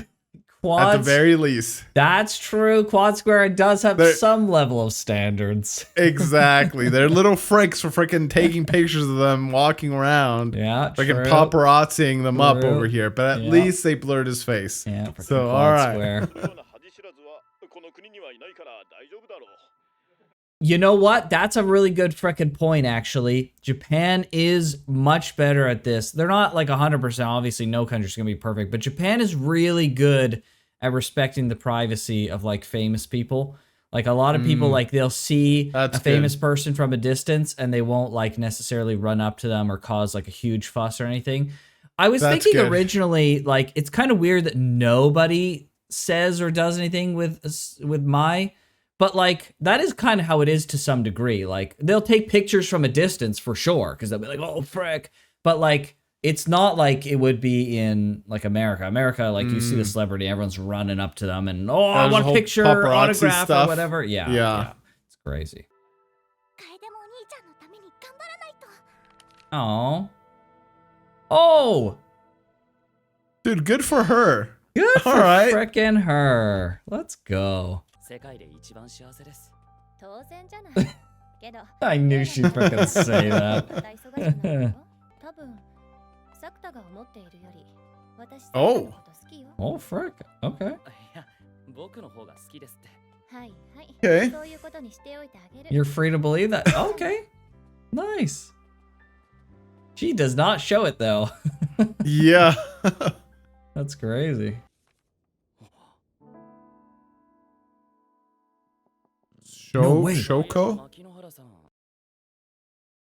At the very least. That's true. Quad Square does have some level of standards. Exactly. They're little fricks for freaking taking pictures of them walking around. Yeah, freaking paparazziing them up over here. But at least they blurred his face. Yeah, so, all right. Square. You know what? That's a really good frickin' point, actually. Japan is much better at this. They're not like 100%. Obviously, no country's going to be perfect. But Japan is really good at respecting the privacy of, like, famous people. Like, a lot of people, like, they'll see a famous person from a distance, and they won't, like, necessarily run up to them or cause, like, a huge fuss or anything. I was thinking originally, like, it's kind of weird that nobody says or does anything with Mai. But, like, that is kind of how it is to some degree. Like, they'll take pictures from a distance for sure, because they'll be like, oh, frick. But, like, it's not like it would be in, like, America. America, like, you see the celebrity, everyone's running up to them and, oh, I want a picture, autograph, or whatever. Yeah. It's crazy. Oh. Dude, good for her. Good for frickin' her. Let's go. I knew she'd freaking say that. Oh, frick. Okay. Okay. You're free to believe that. Okay. Nice. She does not show it though. Yeah. That's crazy. No way. Shoko?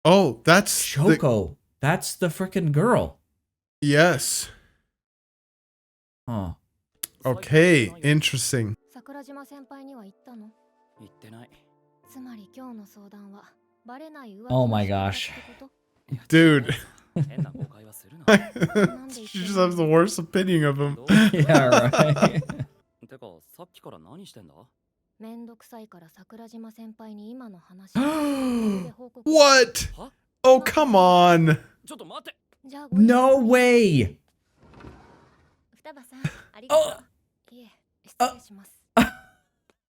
Oh, that's Shoko. That's the frickin' girl. Yes. Huh. Okay, interesting. 桜島先輩には言ったの？言ってない。つまり今日の相談はバレない浮気 Oh の my 仕方っ gosh. てこと？ Dude. 変な誤解はするな。 She just has the worst opinion of him. Yeah, right. てか、さっきから何してんだ？めんどくさいから桜島先輩に今の話 What? Oh, come on. ちょっと待って。じゃあ No way. 双葉さんありがとう。いえ失礼します。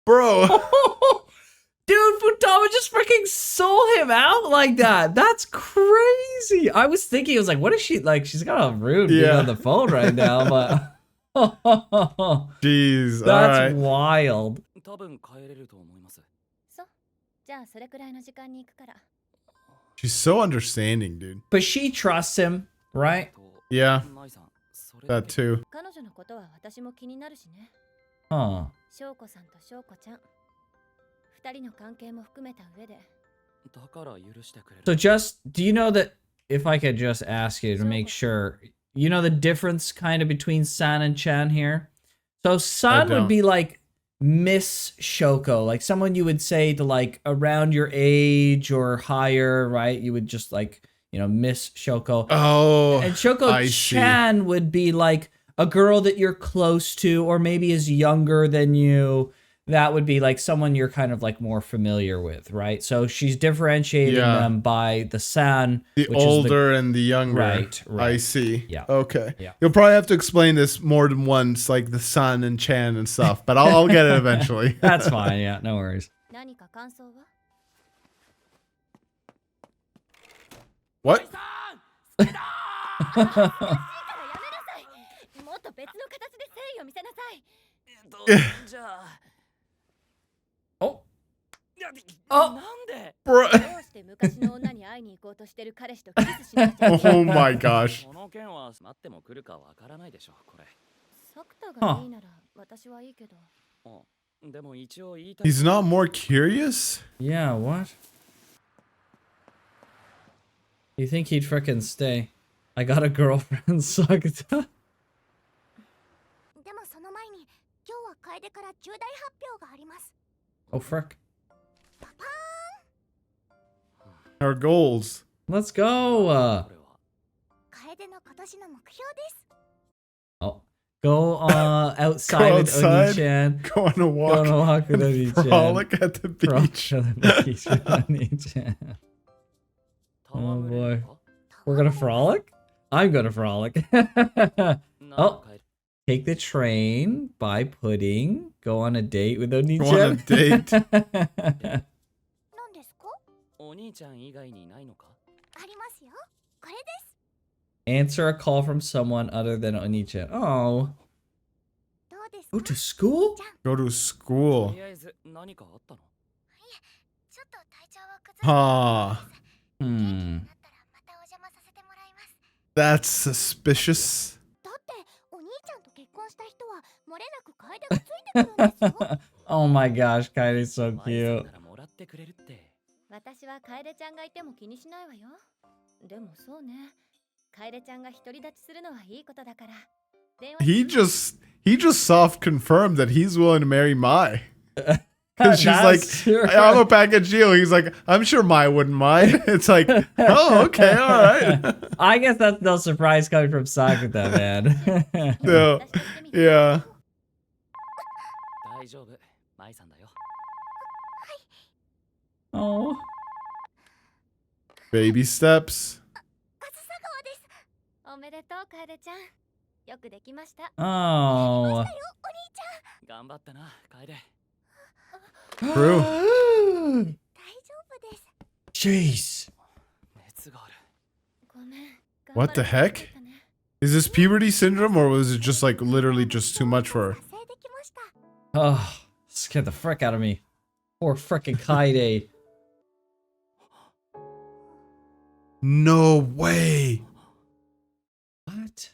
Bro. Dude, Futaba just freaking sold him out like that. That's crazy. I was thinking, I was like, what is she like? She's got a rude dude Yeah. on the phone right now, but Jeez. that's Alright. wild. 多分帰れると思います。そう。じゃあそれくらいの時間に行くから。 She's so understanding, dude. But she trusts him, right? Yeah, マイさん、それ that too. 彼女のことは私も気になるしね。 Huh. 翔子さんと翔子ちゃん。二人の関係も含めた上で。だから許してくれる。 So just, do you know that, if I could just ask you to make sure, you know the difference kind of between San and Chan here? So San would don't. be like Miss Shoko, like someone you would say to like around your age or higher, right? You would just like, you know, Miss Shoko. Oh, And Shoko I see. Chan would be like a girl that you're close to or maybe is younger than you. That would be like someone you're kind of like more familiar with, right? So she's differentiating Yeah. them by the San, The which is older and the younger. Right, right. I see. Yeah. Okay. Yeah. You'll probably have to explain this more than once, like the Sun and Chan and stuff, but I'll get it eventually. That's fine, yeah, no worries. 何か感想は？ What? からやめなさい。もっと別の形で誠意を見せなさい。じゃあ。 Oh. なんで Bro. どうして昔の女に会いに行こうとしてる彼氏とキスしなきゃいけない Oh my gosh. この件は待っても来るかわからないでしょ、これ。サクタがいいなら私はいいけど。でも一応言いたい。 He's not more curious? Yeah, what? You think he'd frickin' stay? I got a girlfriend, Sakuta. でもその前に今日は楓から重大発表があります。 Oh, frick. パパ Our goals. Let's go. 楓の今年の目標です。 Oh, go outside Go with outside. Oni-chan. Go on a Go walk. on a walk with Oni-chan. Frolic at the beach. Frolic at the beach with Oni-chan. Oh boy. We're gonna frolic? I'm gonna frolic. Oh, take the train, buy pudding, go on a date with Oni-chan. Go on a date. 何ですか？お兄ちゃん以外にいないのか？ありますよ。これです。 Answer a call from someone other than Oni-chan. Oh. どうですか？ Go to school? Go to school. とりあえず何かあったの？ちょっと体調は崩れて Ah, うん。なったらまたお邪魔させてもらいます。 that's suspicious. だってお兄ちゃんと結婚した人は漏れなく楓がついてくるんですよ。 Oh my gosh, Kaide's so マイさん cute. ならもらってくれるって。私は楓ちゃんがいても気にしないわよ。でもそうね。楓ちゃんが独り立ちするのはいいことだから。電話 He just soft confirmed that he's willing to marry Mai. Because she's like, That's true. I'm a package deal. He's like, I'm sure Mai wouldn't mind. It's like, oh, okay, all right. I guess that's no surprise coming from Sakuta, man. So, yeah. 大丈夫、マイさんだよ。 Oh. Baby steps. カズサ川です。おめでとう楓ちゃん。よくできました。 Oh. 頑張ったな、楓。 True. 大丈夫です。 Jeez. 熱がある。ごめん。 What the heck? Is this puberty syndrome or was it just like literally just too much for her? 達成できました。 Oh, Scared the frick out of me. Poor frickin' Kaide. No way. What?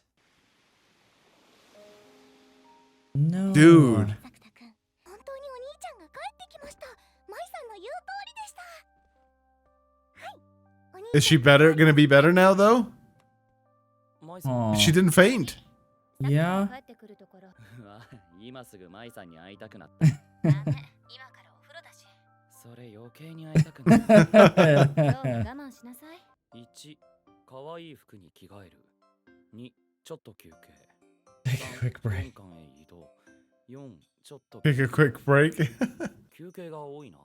No. Dude. サクタ君、本当にお兄ちゃんが帰ってきました。舞さんの言う通りでした。はい。お兄ちゃん Is she better? Gonna be better now though? 舞さん Aw. She didn't faint. Yeah. 帰ってくるところ。うわ今すぐ舞さんに会いたくなったダメ。今からお風呂だし。それ余計に会いたくなる今日も我慢しなさい。 1可愛い服に着替える2ちょっと休憩 Take a quick 3 break. 玄関へ移動4ちょっと Take a quick break. 休憩が多いな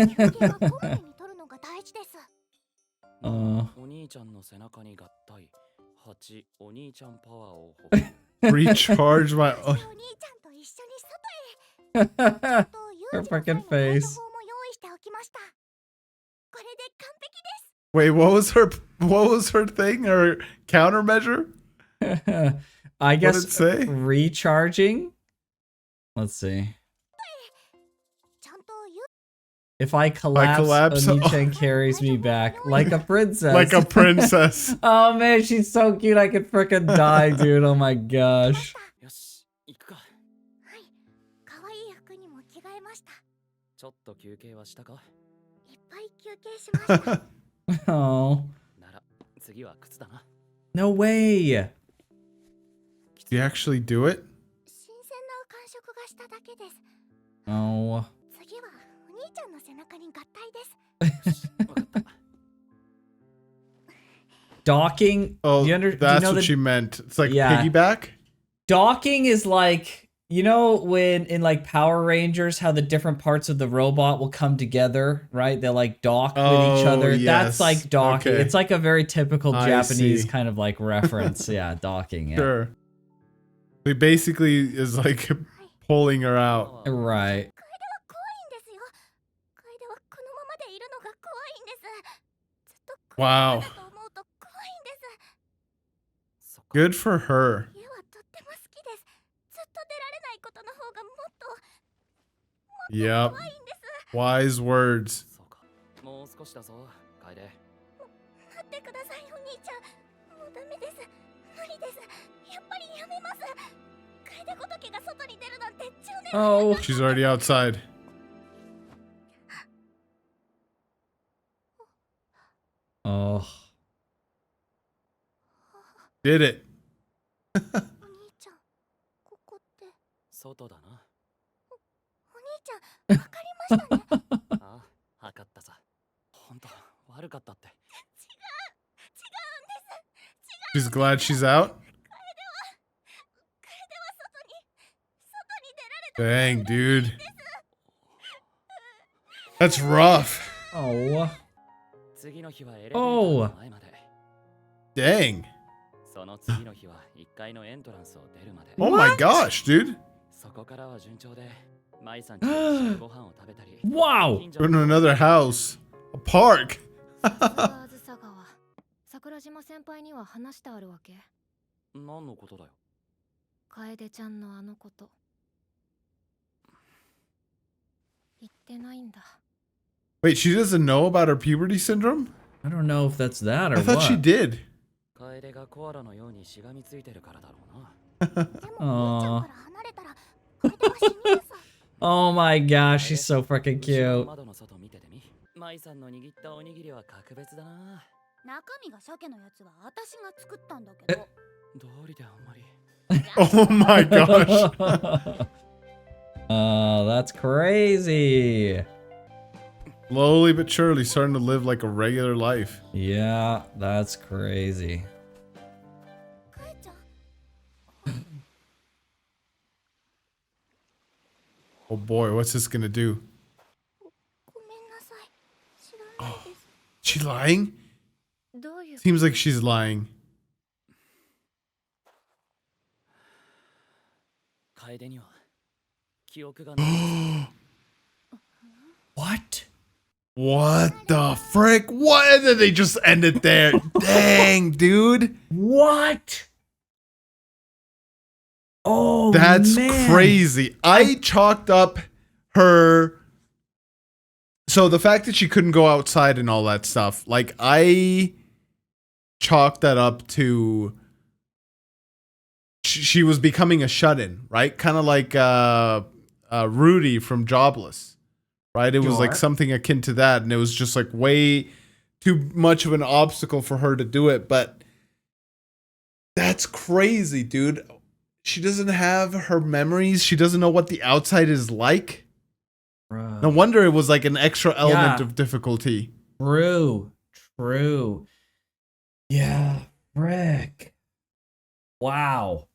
休憩はこまめに取るのが大事です。お兄ちゃんの背中に合体8お兄ちゃんパワーを補給 Recharge my お兄 own. ちゃんと一緒に外へ。と Her 有事の際 fucking の対処 face. 法も用意しておきました。これで完璧です。 Wait, what was her thing? Her countermeasure? I What guess did it say? recharging. Let's see. ちゃんと言う If I collapse, collapse, Oni-chan carries me back like a princess. Like a princess. Oh man, she's so cute. I could freaking die, dude. Oh my gosh. よし行くかはい。可愛い服にも着替えました。ちょっと休憩はしたかいっぱい休憩しました。 Oh, なら次は靴だな no way. Do you actually do it? 新鮮な感触がしただけです。 Oh. 次はお兄ちゃんの背中に合体です。わかった Docking. Oh, do you know that's what the she meant. It's like Yeah. piggyback. docking is like, you know, when in like Power Rangers, how the different parts of the robot will come together, right? They like dock with each Oh, other. yes. That's like docking. Okay. It's like a very typical I Japanese see. kind of like reference. Yeah, docking. Yeah. Sure. He basically is like pulling her out. Right. 楓は怖いんですよ。楓はこのままでいるのが怖いんです。ずっとこのまま Wow. だと思うと怖いんです。そっか Good for her. 家はとっても好きです。ずっと出られないことの方がもっと Yep. 怖いんです。 Wise words. そうかもう少しだぞ楓待ってください、お兄ちゃん。もうダメです。無理です。やっぱりやめます。楓ごときが外に出るなんて10年 Oh. She's already outside. Oh. Did it. お兄ちゃん、ここって外だなお兄ちゃん、わかりましたね。ああ測ったさほんと悪かったって She's glad she's out. 楓は外に出られ Dang, dude. That's rough. Oh. 次の日はエレベーターの前まで Dang. その次の日は1階のエントランスを出るまで Oh my gosh, dude. そこからは順調で舞さんちで一緒にご飯を食べたり Wow. 近所 Go の to another house. A park. あずさ川。桜島先輩には話してあるわけ。何のことだよ楓ちゃんのあのこと。言ってないんだ。 Wait, she doesn't know about her puberty syndrome? I don't know if that's that or I thought she what. did. 楓がコアラのようにしがみついてるからだろうなでもお兄ちゃんから離れたら楓は死にます。 Oh my gosh, she's so freaking 後ろの cute. 窓の外見ててみ舞さんの握ったおにぎりは格別だな中身が鮭のやつは私が作ったんだけど。道理であんまり Oh my gosh. Oh, that's crazy. Slowly but surely starting to live like a regular life. Yeah, that's crazy. 楓ちゃん、 Oh boy, what's this gonna do? ごめんなさい。知らないです。 She lying? どういう Seems like she's lying. 楓には記憶がない What? What the frick? What? And then they just end it there. Dang, dude. What? Oh, That's man. crazy. I chalked up her. So the fact that she couldn't go outside and all that stuff, like I chalked that up to she was becoming a shut-in, right? Kind of like Rudy from Jobless, right? It was like something akin to that, and it was just like way too much of an obstacle for her to do it. But that's crazy, dude. She doesn't have her memories. She doesn't know what the outside is like. No wonder it was like an extra element of difficulty. True. Yeah, frick. Wow.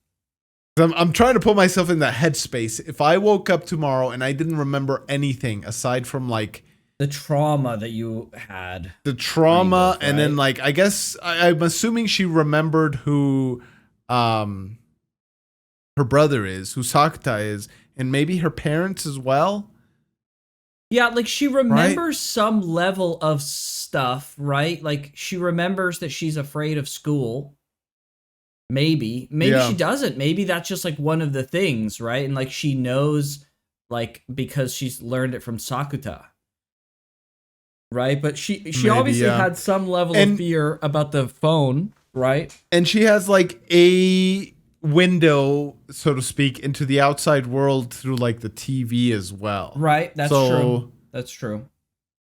I'm trying to put myself in that headspace. If I woke up tomorrow and I didn't remember anything aside from like the trauma that you had. The trauma, kind of, and then like I guess I'm assuming she remembered who her brother is, who Sakuta is, and maybe her parents as well. Yeah, like she remembers some level of stuff, right? Like she remembers that she's afraid of school. Maybe she doesn't. Maybe that's just like one of the things, right? And like she knows, like because she's learned it from Sakuta, right? But she maybe, obviously had some level of fear about the phone, right? And she has like a window, so to speak, into the outside world through like the TV as well. Right, that's true. That's true.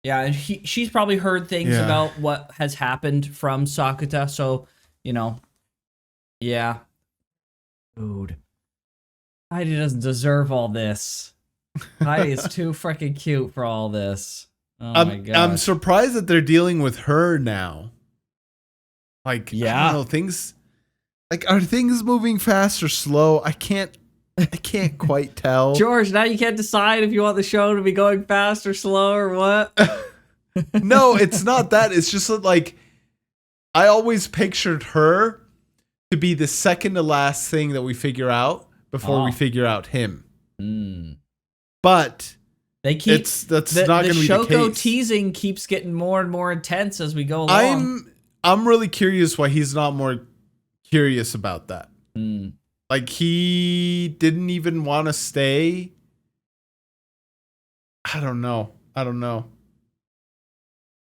Yeah, and she's probably heard things about what has happened from Sakuta, so, you know, yeah. Dude. Heidi doesn't deserve all this. Heidi is too freaking cute for all this. Oh my god. I'm surprised that they're dealing with her now. Like, I don't know, things... Like, are things moving fast or slow? I can't quite tell. George, now you can't decide if you want the show to be going fast or slow or what? No, it's not that. It's just that, like, I always pictured her to be the second to last thing that we figure out before we figure out him. But they keep that's not going to be the case. The Shoko teasing keeps getting more and more intense as we go along. I'm really curious why he's not more curious about that. Like he didn't even want to stay. I don't know.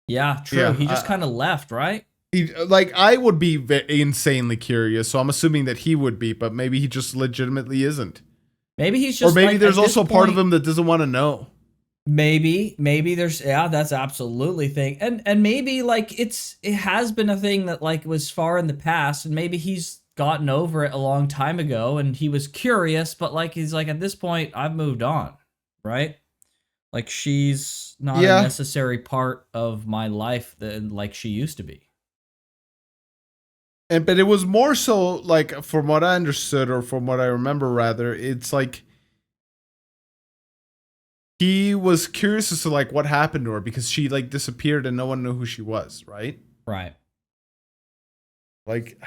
Yeah, true. Yeah, he just kind of left, right? Like I would be insanely curious, so I'm assuming that he would be, but maybe he just legitimately isn't. Maybe he's just, or maybe like, there's also part of him that doesn't want to know. Maybe there's that's absolutely thing, and maybe like it has been a thing that like was far in the past, and maybe he's gotten over it a long time ago, and he was curious, but like he's like at this point I've moved on, right? Like she's not a necessary part of my life that like she used to be. But it was more so like from what I understood, or from what I remember rather, it's like he was curious as to like what happened to her because she like disappeared and no one knew who she was, right? Right. Like,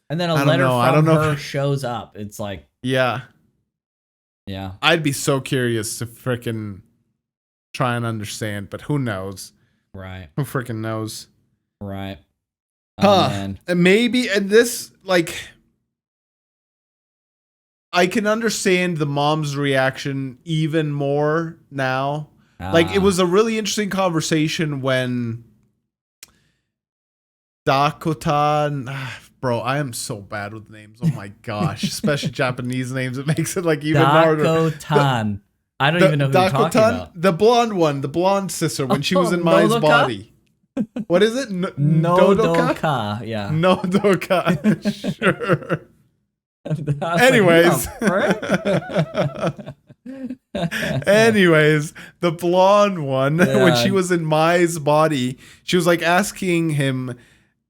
and then a letter from her shows up. It's like, yeah. I'd be so curious to freaking try and understand, but who knows? Right. Who freaking knows? Right. Oh, man. And maybe, and this like, I can understand the mom's reaction even more now. Like, it was a really interesting conversation when Dakota... Bro, I am so bad with names. Oh my gosh. Especially Japanese names. It makes it like even harder. Dakotan. I don't even know who you're talking about. The blonde one. The blonde sister when she was in Mai's body. What is it? Nodoka? Yeah. Nodoka. Sure. Anyways. Anyways, the blonde one, when she was in Mai's body, she was like asking him,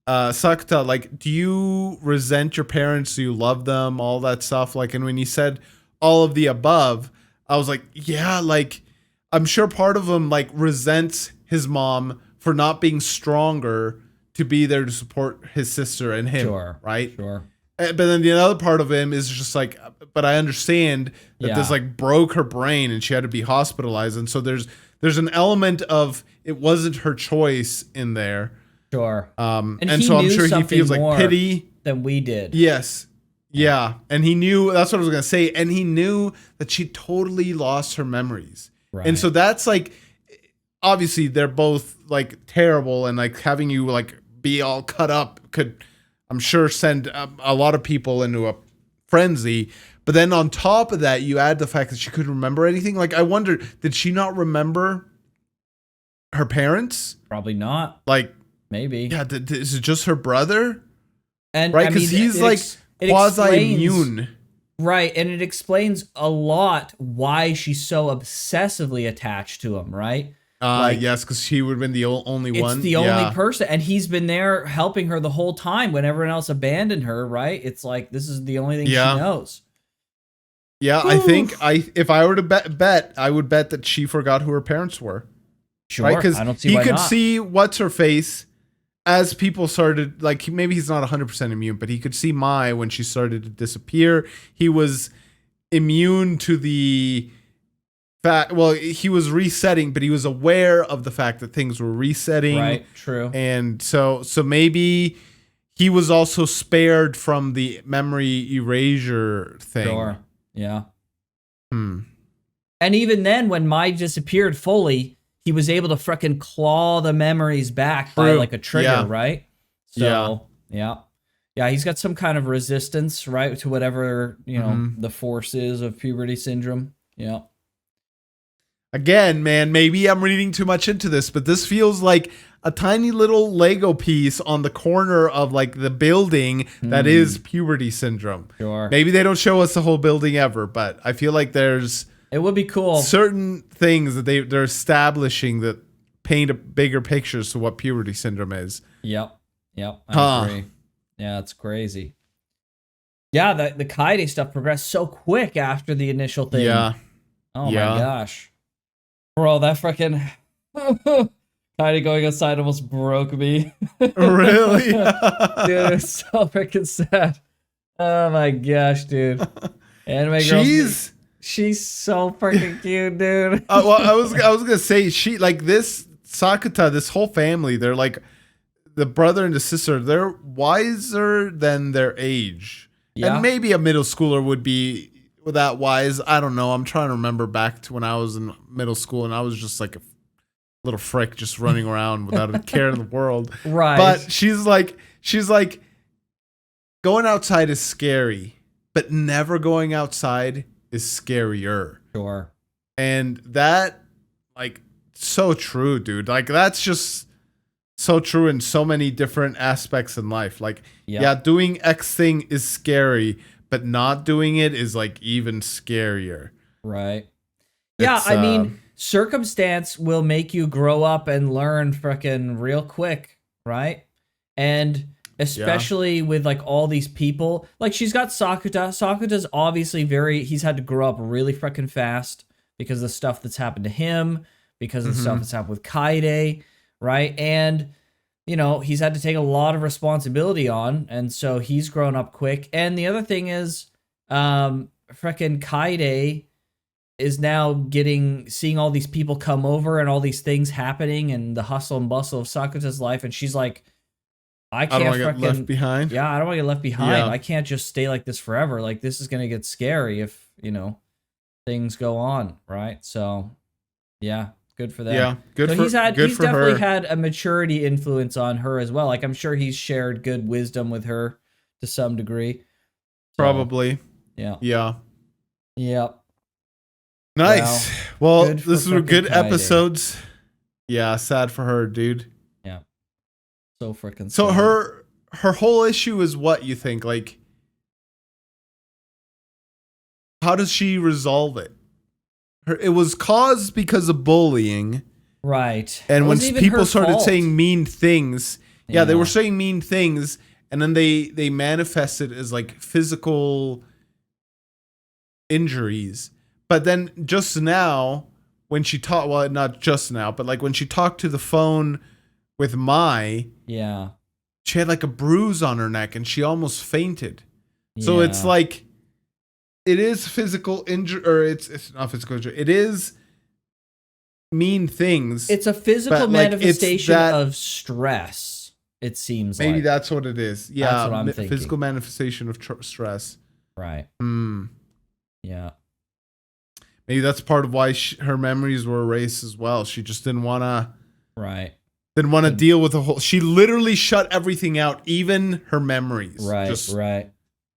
Sakuta, like, do you resent your parents? Do you love them? All that stuff. Like, and when he said all of the above, I was like, yeah, like, I'm sure part of him like resents his mom for not being stronger to be there to support his sister and him. Right? Sure. But then the other part of him is just like, but I understand that this like broke her brain and she had to be hospitalized. And so there's an element of it wasn't her choice in there. Sure. And so I'm sure he feels like pity than we did. Yes. Yeah. And he knew, that's what I was going to say. And he knew that she totally lost her memories. Right. And so that's like, obviously they're both like terrible, and like having you like be all cut up could, I'm sure, send a lot of people into a frenzy. But then on top of that, you add the fact that she couldn't remember anything. Like, I wonder, did she not remember her parents? Probably not. Like, Maybe. yeah, is it just her brother? And Right, I because mean, he's it like it quasi-immune. Right, and it explains a lot why she's so obsessively attached to him, right? Like, Yes, because she would have been the only one. It's the only person, and he's been there helping her the whole time when everyone else abandoned her, right? It's like, this is the only thing she knows. Yeah, I think if I were to bet, I would bet that she forgot who her parents were. Sure, right? Because I don't see he why could not. see what's her face as people started, like, maybe he's not 100% immune, but he could see Mai when she started to disappear. He was immune to the fact, well, he was resetting, but he was aware of the fact that things were resetting. Right, true. And so maybe he was also spared from the memory erasure thing. Sure, yeah. And even then, when Mai disappeared fully, he was able to frickin' claw the memories back by like a trigger, right? So, yeah, he's got some kind of resistance, right, to whatever, you know, the force is of puberty syndrome. Yeah. Again, man, maybe I'm reading too much into this, but this feels like a tiny little Lego piece on the corner of like the building that is puberty syndrome. Sure. Maybe they don't show us the whole building ever, but I feel like there's It would be cool. certain things that they're establishing that paint a bigger pictures to what puberty syndrome is. Yep. I agree. Yeah, it's crazy. Yeah, the Kaede stuff progressed so quick after the initial thing. Yeah. Oh my gosh. Bro, that freaking Kaede going outside almost broke me. Really? Dude, it's so freaking sad. Oh my gosh, dude. Anime girl. She's so freaking cute, dude. Well, I was gonna say, she, like, this Sakuta, this whole family, they're like the brother and the sister. They're wiser than their age, and maybe a middle schooler would be that wise. I don't know. I'm trying to remember back to when I was in middle school, and I was just like a little frick, just running around without a care in the world. Right. But she's like, going outside is scary, but never going outside is scarier. Sure. And that, like, so true, dude. Like, that's just so true in so many different aspects in life. Like, yeah, doing X thing is scary, but not doing it is like even scarier. Right. Yeah, I mean, circumstance will make you grow up and learn frickin' real quick, right? And especially with like all these people, like she's got Sakuta. Sakuta's obviously he's had to grow up really frickin' fast because of the stuff that's happened to him, because of the stuff that's happened with Kaede, right? And, you know, he's had to take a lot of responsibility on, and so he's grown up quick. And the other thing is, frickin' Kaede is now seeing all these people come over and all these things happening and the hustle and bustle of Sakuta's life, and she's like, I don't want to get left behind. Yeah, I don't want to get left behind. Yeah. I can't just stay like this forever. Like, this is going to get scary if, you know, things go on, right? So, yeah, good for them. Yeah, good so for he's for definitely her. had a maturity influence on her as well. Like, I'm sure he's shared good wisdom with her to some degree. So, Probably. Yeah. Yeah. Yep. Nice. Well, good for this were good frickin' Kaede. episodes. Yeah, sad for her, dude. Yeah. So freaking. So sad. her whole issue is what you think? Like, how does she resolve it? It was caused because of bullying. Right. And It when wasn't even people her started fault. saying mean things, yeah, they Yeah. were saying mean things, and then they manifested as like physical injuries. But then just now, when she talked, well, not just now, but like when she talked to the phone with Mai, Yeah. she had like a bruise on her neck and she almost fainted. So it's Yeah. like, it is physical injury, or it's not physical injury. It is mean things. It's a physical but, like, it's manifestation that- of stress. It seems Maybe like. that's what it is. Yeah, That's what I'm thinking. physical manifestation of stress. Right. Hmm. Yeah. Maybe that's part of why her memories were erased as well. She just didn't want to. Right. Didn't want to deal with the whole. She literally shut everything out, even her memories. Right. Just right.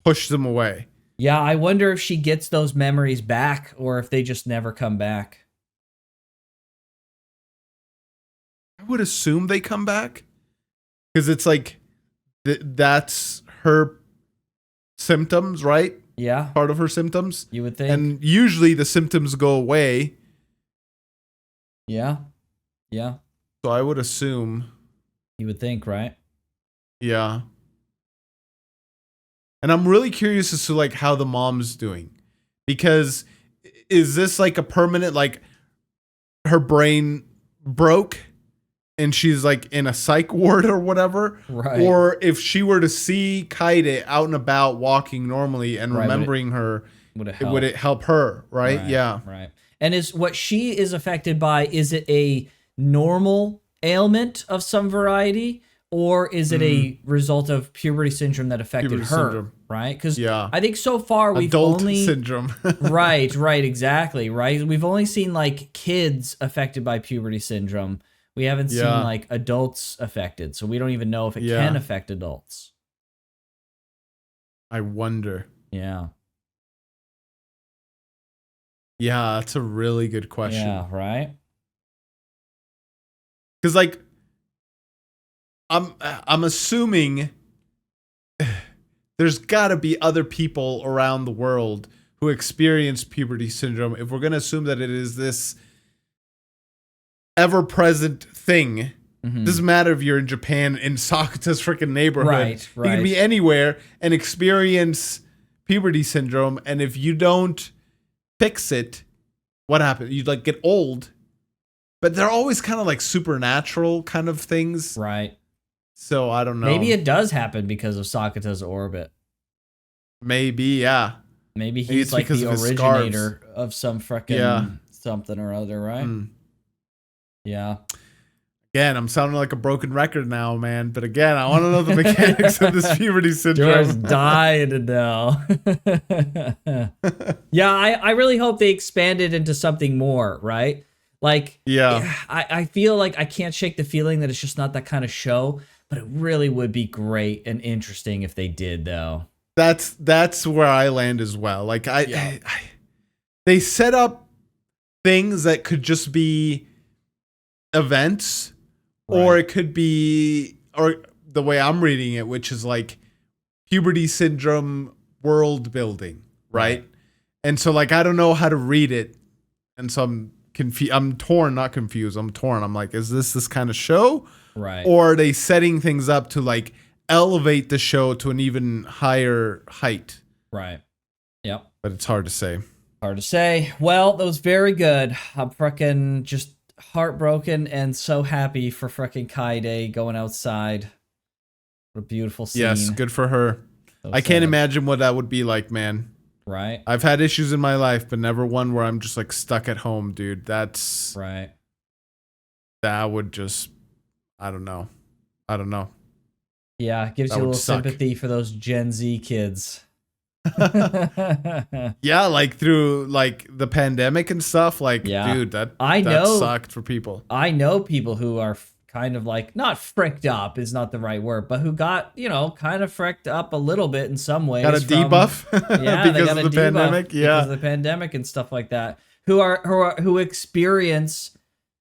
pushed them away. Yeah, I wonder if she gets those memories back or if they just never come back. I would assume they come back because it's like that's her symptoms, right? Yeah. Part of her symptoms. You would think. And usually the symptoms go away. Yeah. Yeah. So I would assume. You would think, right? Yeah. And I'm really curious as to like how the mom's doing. Because is this like a permanent, like her brain broke and she's like in a psych ward or whatever? Right. Or if she were to see Kaede out and about walking normally and Right, remembering her, would it help her? Right? Yeah. Right. And is what she is affected by, is it a normal ailment of some variety? Or is it a result of puberty syndrome that affected Puberty her? syndrome. Right? Because Yeah. I think so far we've Adult only syndrome. right, exactly, right. We've only seen like kids affected by puberty syndrome. We haven't seen like adults affected, so we don't even know if it can affect adults. I wonder. Yeah. Yeah, that's a really good question. Yeah, right? Because like I'm assuming there's got to be other people around the world who experience puberty syndrome. If we're going to assume that it is this ever-present thing, doesn't matter if you're in Japan, in Sakuta's freaking neighborhood. Right. You can be anywhere and experience puberty syndrome. And if you don't fix it, what happens? You like get old. But they're always kind of like supernatural kind of things. Right. So I don't know. Maybe it does happen because of Sakuta's orbit. Maybe, yeah. Maybe he's like the originator of some freaking something or other, right? Yeah. Again, I'm sounding like a broken record now, man. But again, I want to know the mechanics of this puberty syndrome. Just dying to know. Yeah, I really hope they expand it into something more, right? Like, I feel like I can't shake the feeling that it's just not that kind of show, but it really would be great and interesting if they did, though. That's where I land as well. Like, they set up things that could just be events, or it could be, or the way I'm reading it, which is like puberty syndrome world building, right? And so, like, I don't know how to read it, and so I'm torn, not confused. I'm torn. I'm like, is this kind of show? Right. Or are they setting things up to like elevate the show to an even higher height? Right. Yep. But it's hard to say. Hard to say. Well, that was very good. I'm freaking just heartbroken and so happy for freaking Kaede going outside. What a beautiful scene. Yes, good for her. So I can't sad. imagine what that would be like, man. Right. I've had issues in my life, but never one where I'm just like stuck at home, dude. That's right. That would just, I don't know. Yeah, it gives That you a would little suck. sympathy for those Gen Z kids. Yeah, like through like the pandemic and stuff. Like, Yeah. dude, that know. sucked for people. I know people who are kind of like, not fricked up is not the right word, but who got, kind of fricked up a little bit in some ways. Got a debuff Yeah, they because got of a the debuff pandemic. because Yeah. of the pandemic and stuff like that. Who experience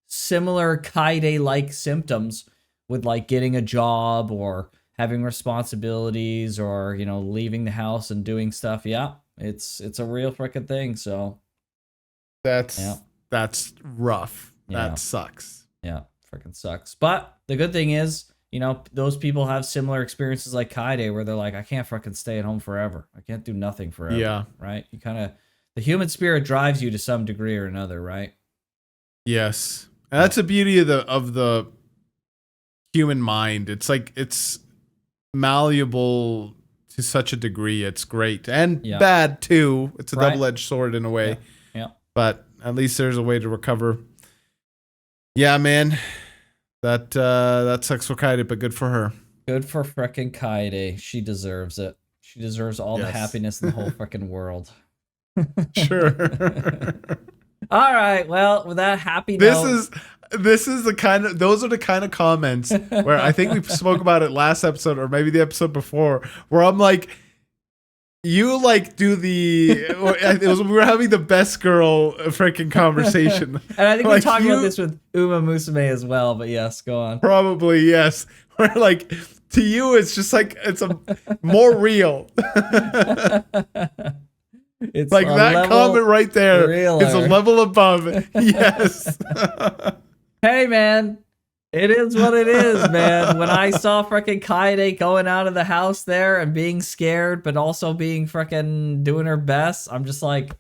similar Kaede-like symptoms with like getting a job or having responsibilities or leaving the house and doing stuff. Yeah, it's a real freaking thing. So That's rough. Yeah. That sucks. yeah, freaking sucks. But the good thing is, those people have similar experiences like Kaede, where they're like, I can't freaking stay at home forever. I can't do nothing forever. Yeah. Right. You kind of, the human spirit drives you to some degree or another. Right. Yes. And that's the beauty of the human mind. It's like it's malleable to such a degree. It's great and bad too. It's a double-edged sword in a way. Yeah. But at least there's a way to recover. Yeah, man. That sucks for Kaede, but good for her. Good for frickin' Kaede. She deserves it. She deserves all the Yes. happiness in the whole frickin' world. Sure. All right. Well, with that happy This is the kind of, those are the kind of comments where I think we spoke about it last episode or maybe the episode before, where I'm like, you like do the, it was, we were having the best girl freaking conversation. And I think like we talked about this with Uma Musume as well, but yes, go on. Probably, yes. Where like, to you, it's just like, it's a more real. It's like that comment right there is a level above. Yes. Hey, man. It is what it is, man. When I saw freaking Kaede going out of the house there and being scared, but also being freaking doing her best, I'm just like,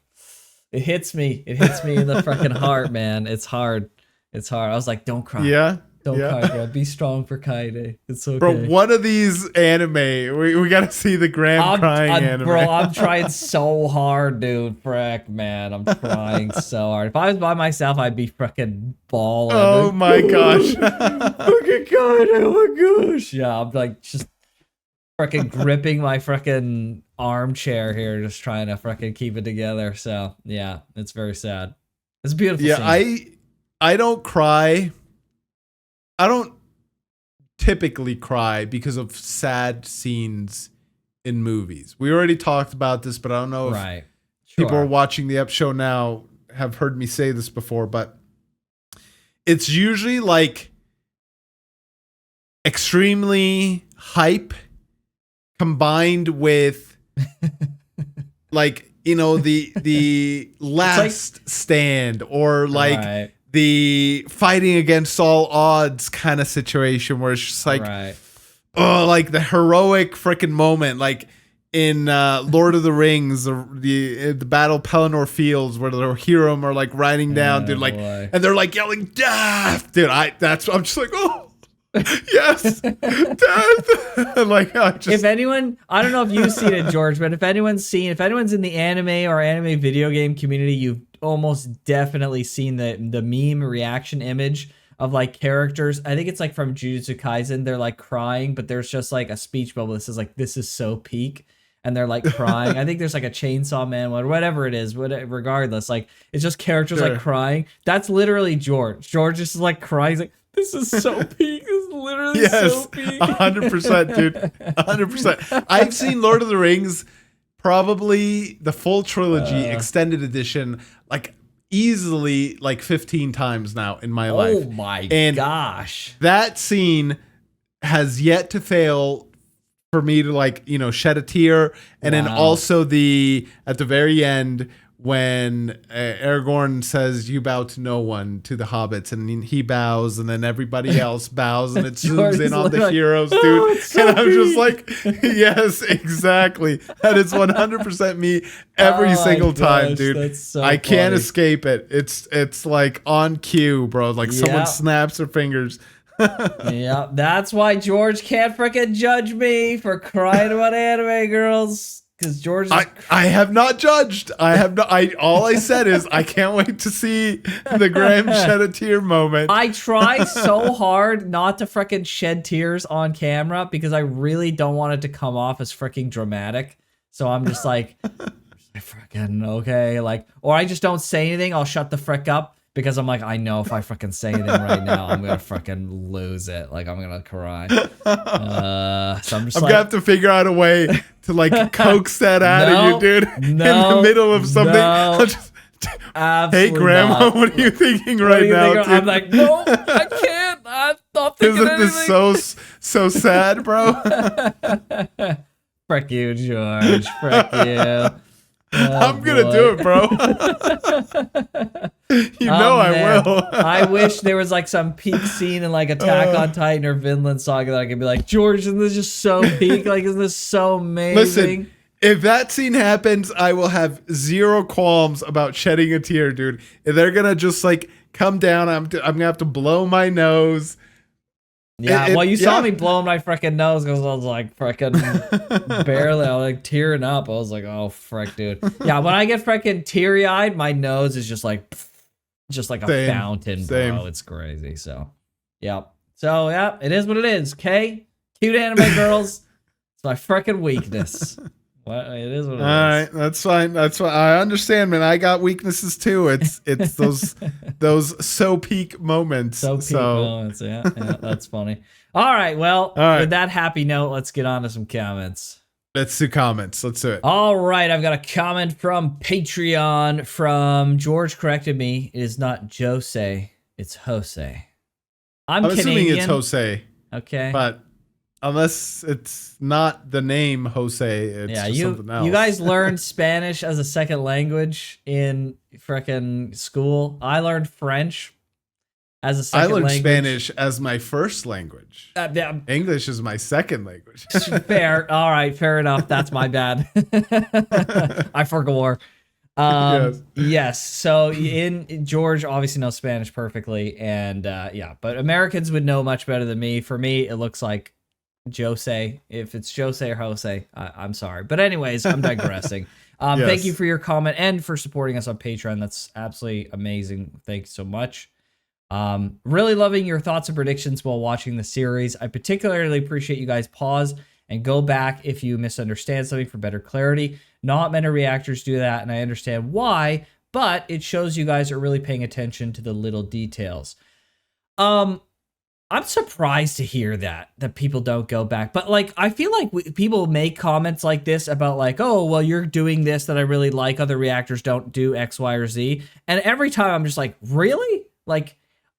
it hits me. It hits me in the freaking heart, man. It's hard. It's hard. I was like, don't cry. Yeah. Don't cry, bro. Be strong for Kaede. It's okay. Bro, one of these anime, we gotta see the Graham crying anime. Bro, I'm trying so hard, dude. Frick, man. I'm trying so hard. If I was by myself, I'd be freaking bawling. Oh my gosh. Fucking Kaede, oh my gosh. Yeah, I'm like just freaking gripping my freaking armchair here, just trying to freaking keep it together. So, yeah, it's very sad. It's a beautiful scene. Yeah, I don't cry. I don't typically cry because of sad scenes in movies. We already talked about this, but I don't know if people are watching the show now have heard me say this before, but it's usually like extremely hype combined with like, you know, the last stand or like the fighting against all odds kind of situation where it's just like, oh, like the heroic freaking moment, like in Lord of the Rings, the Battle of Pelennor Fields, where the Hiram are like riding down, dude, like, and they're like yelling death, dude. I'm just like, oh, yes, death. Like, if anyone, I don't know if you've seen it, George, but if anyone's in the anime or anime video game community, you've almost definitely seen the meme reaction image of like characters. I think it's like from Jujutsu Kaisen. They're like crying, but there's just like a speech bubble that says like, "This is so peak," and they're like crying. I think there's like a Chainsaw Man one, whatever it is. Regardless, like it's just characters like crying. That's literally George. George just like crying. He's like, "This is so peak. This is literally so peak." 100%, dude. 100%. I've seen Lord of the Rings, probably the full trilogy extended edition, like easily like 15 times now in my life. Oh my gosh. That scene has yet to fail for me to like, you know, shed a tear. And then also at the very end when Aragorn says, "You bow to no one," to the hobbits, and he bows, and then everybody else bows, and it zooms in on the heroes, dude. So and I'm just like, yes, exactly. That is 100% me every single time, dude. So I can't escape it. It's like on cue, bro. Like someone snaps their fingers. Yeah, that's why George can't freaking judge me for crying about anime girls. Because George, I have not judged. I have not. All I said is I can't wait to see the Graham shed a tear moment. I try so hard not to freaking shed tears on camera because I really don't want it to come off as freaking dramatic. So I'm just like, freaking okay, like, or I just don't say anything. I'll shut the frick up because I'm like, I know if I freaking say anything right now, I'm gonna freaking lose it. Like I'm gonna cry. So I'm gonna have to figure out a way to like coax that out of you, dude. In the middle of something. Hey, Grandma, what are you thinking right now? I'm like, no, I can't. I'm not thinking anything. Isn't this so sad, bro? Frick you, George. Frick you. I'm gonna do it, bro. I will. I wish there was like some peak scene in like Attack on Titan or Vinland Saga that I could be like, George, isn't this just so peak? Like, isn't this so amazing? Listen, if that scene happens, I will have zero qualms about shedding a tear, dude. If they're gonna just like come down, I'm gonna have to blow my nose. Yeah, well, you saw me blowing my freaking nose because I was like freaking barely, I was like tearing up. I was like, oh, frick, dude. Yeah, when I get freaking teary-eyed, my nose is just like a fountain, bro. It's crazy. So, yeah. So, yeah, it is what it is, okay? Cute anime girls. It's my freaking weakness. Well, it is what it All is. right, that's fine. That's why I understand, man. I got weaknesses too. It's those so peak moments. So peak moments. Yeah, that's funny. All right, well, All right. with that happy note, let's get on to some comments. Let's do comments. Let's do it. All right, I've got a comment from Patreon from George. Corrected me. It is not Jose, it's Jose. I'm assuming Canadian. it's Jose, Okay. but unless it's not the name Jose, it's just something else. You guys learned Spanish as a second language in frickin' school. I learned French as a second language. I learned Spanish as my first language. Yeah, English is my second language. fair. All right, fair enough. That's my bad. I forgot. Yes. So in George obviously knows Spanish perfectly, and yeah, but Americans would know much better than me. For me, it looks like Jose. If it's Jose or Jose, I'm sorry. But anyways, I'm digressing. Yes. Thank you for your comment and for supporting us on Patreon. That's absolutely amazing. Thank you so much. Really loving your thoughts and predictions while watching the series. I particularly appreciate you guys pause and go back if you misunderstand something for better clarity. Not many reactors do that, and I understand why, but it shows you guys are really paying attention to the little details. I'm surprised to hear that people don't go back. But like, I feel like people make comments like this about like, oh, well, you're doing this that I really like. Other reactors don't do X, Y, or Z. And every time I'm just like, really? Like,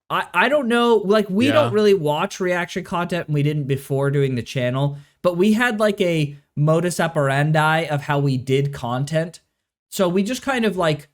I don't know. Like, we don't really watch reaction content, and we didn't before doing the channel. But we had like a modus operandi of how we did content. So we just kind of like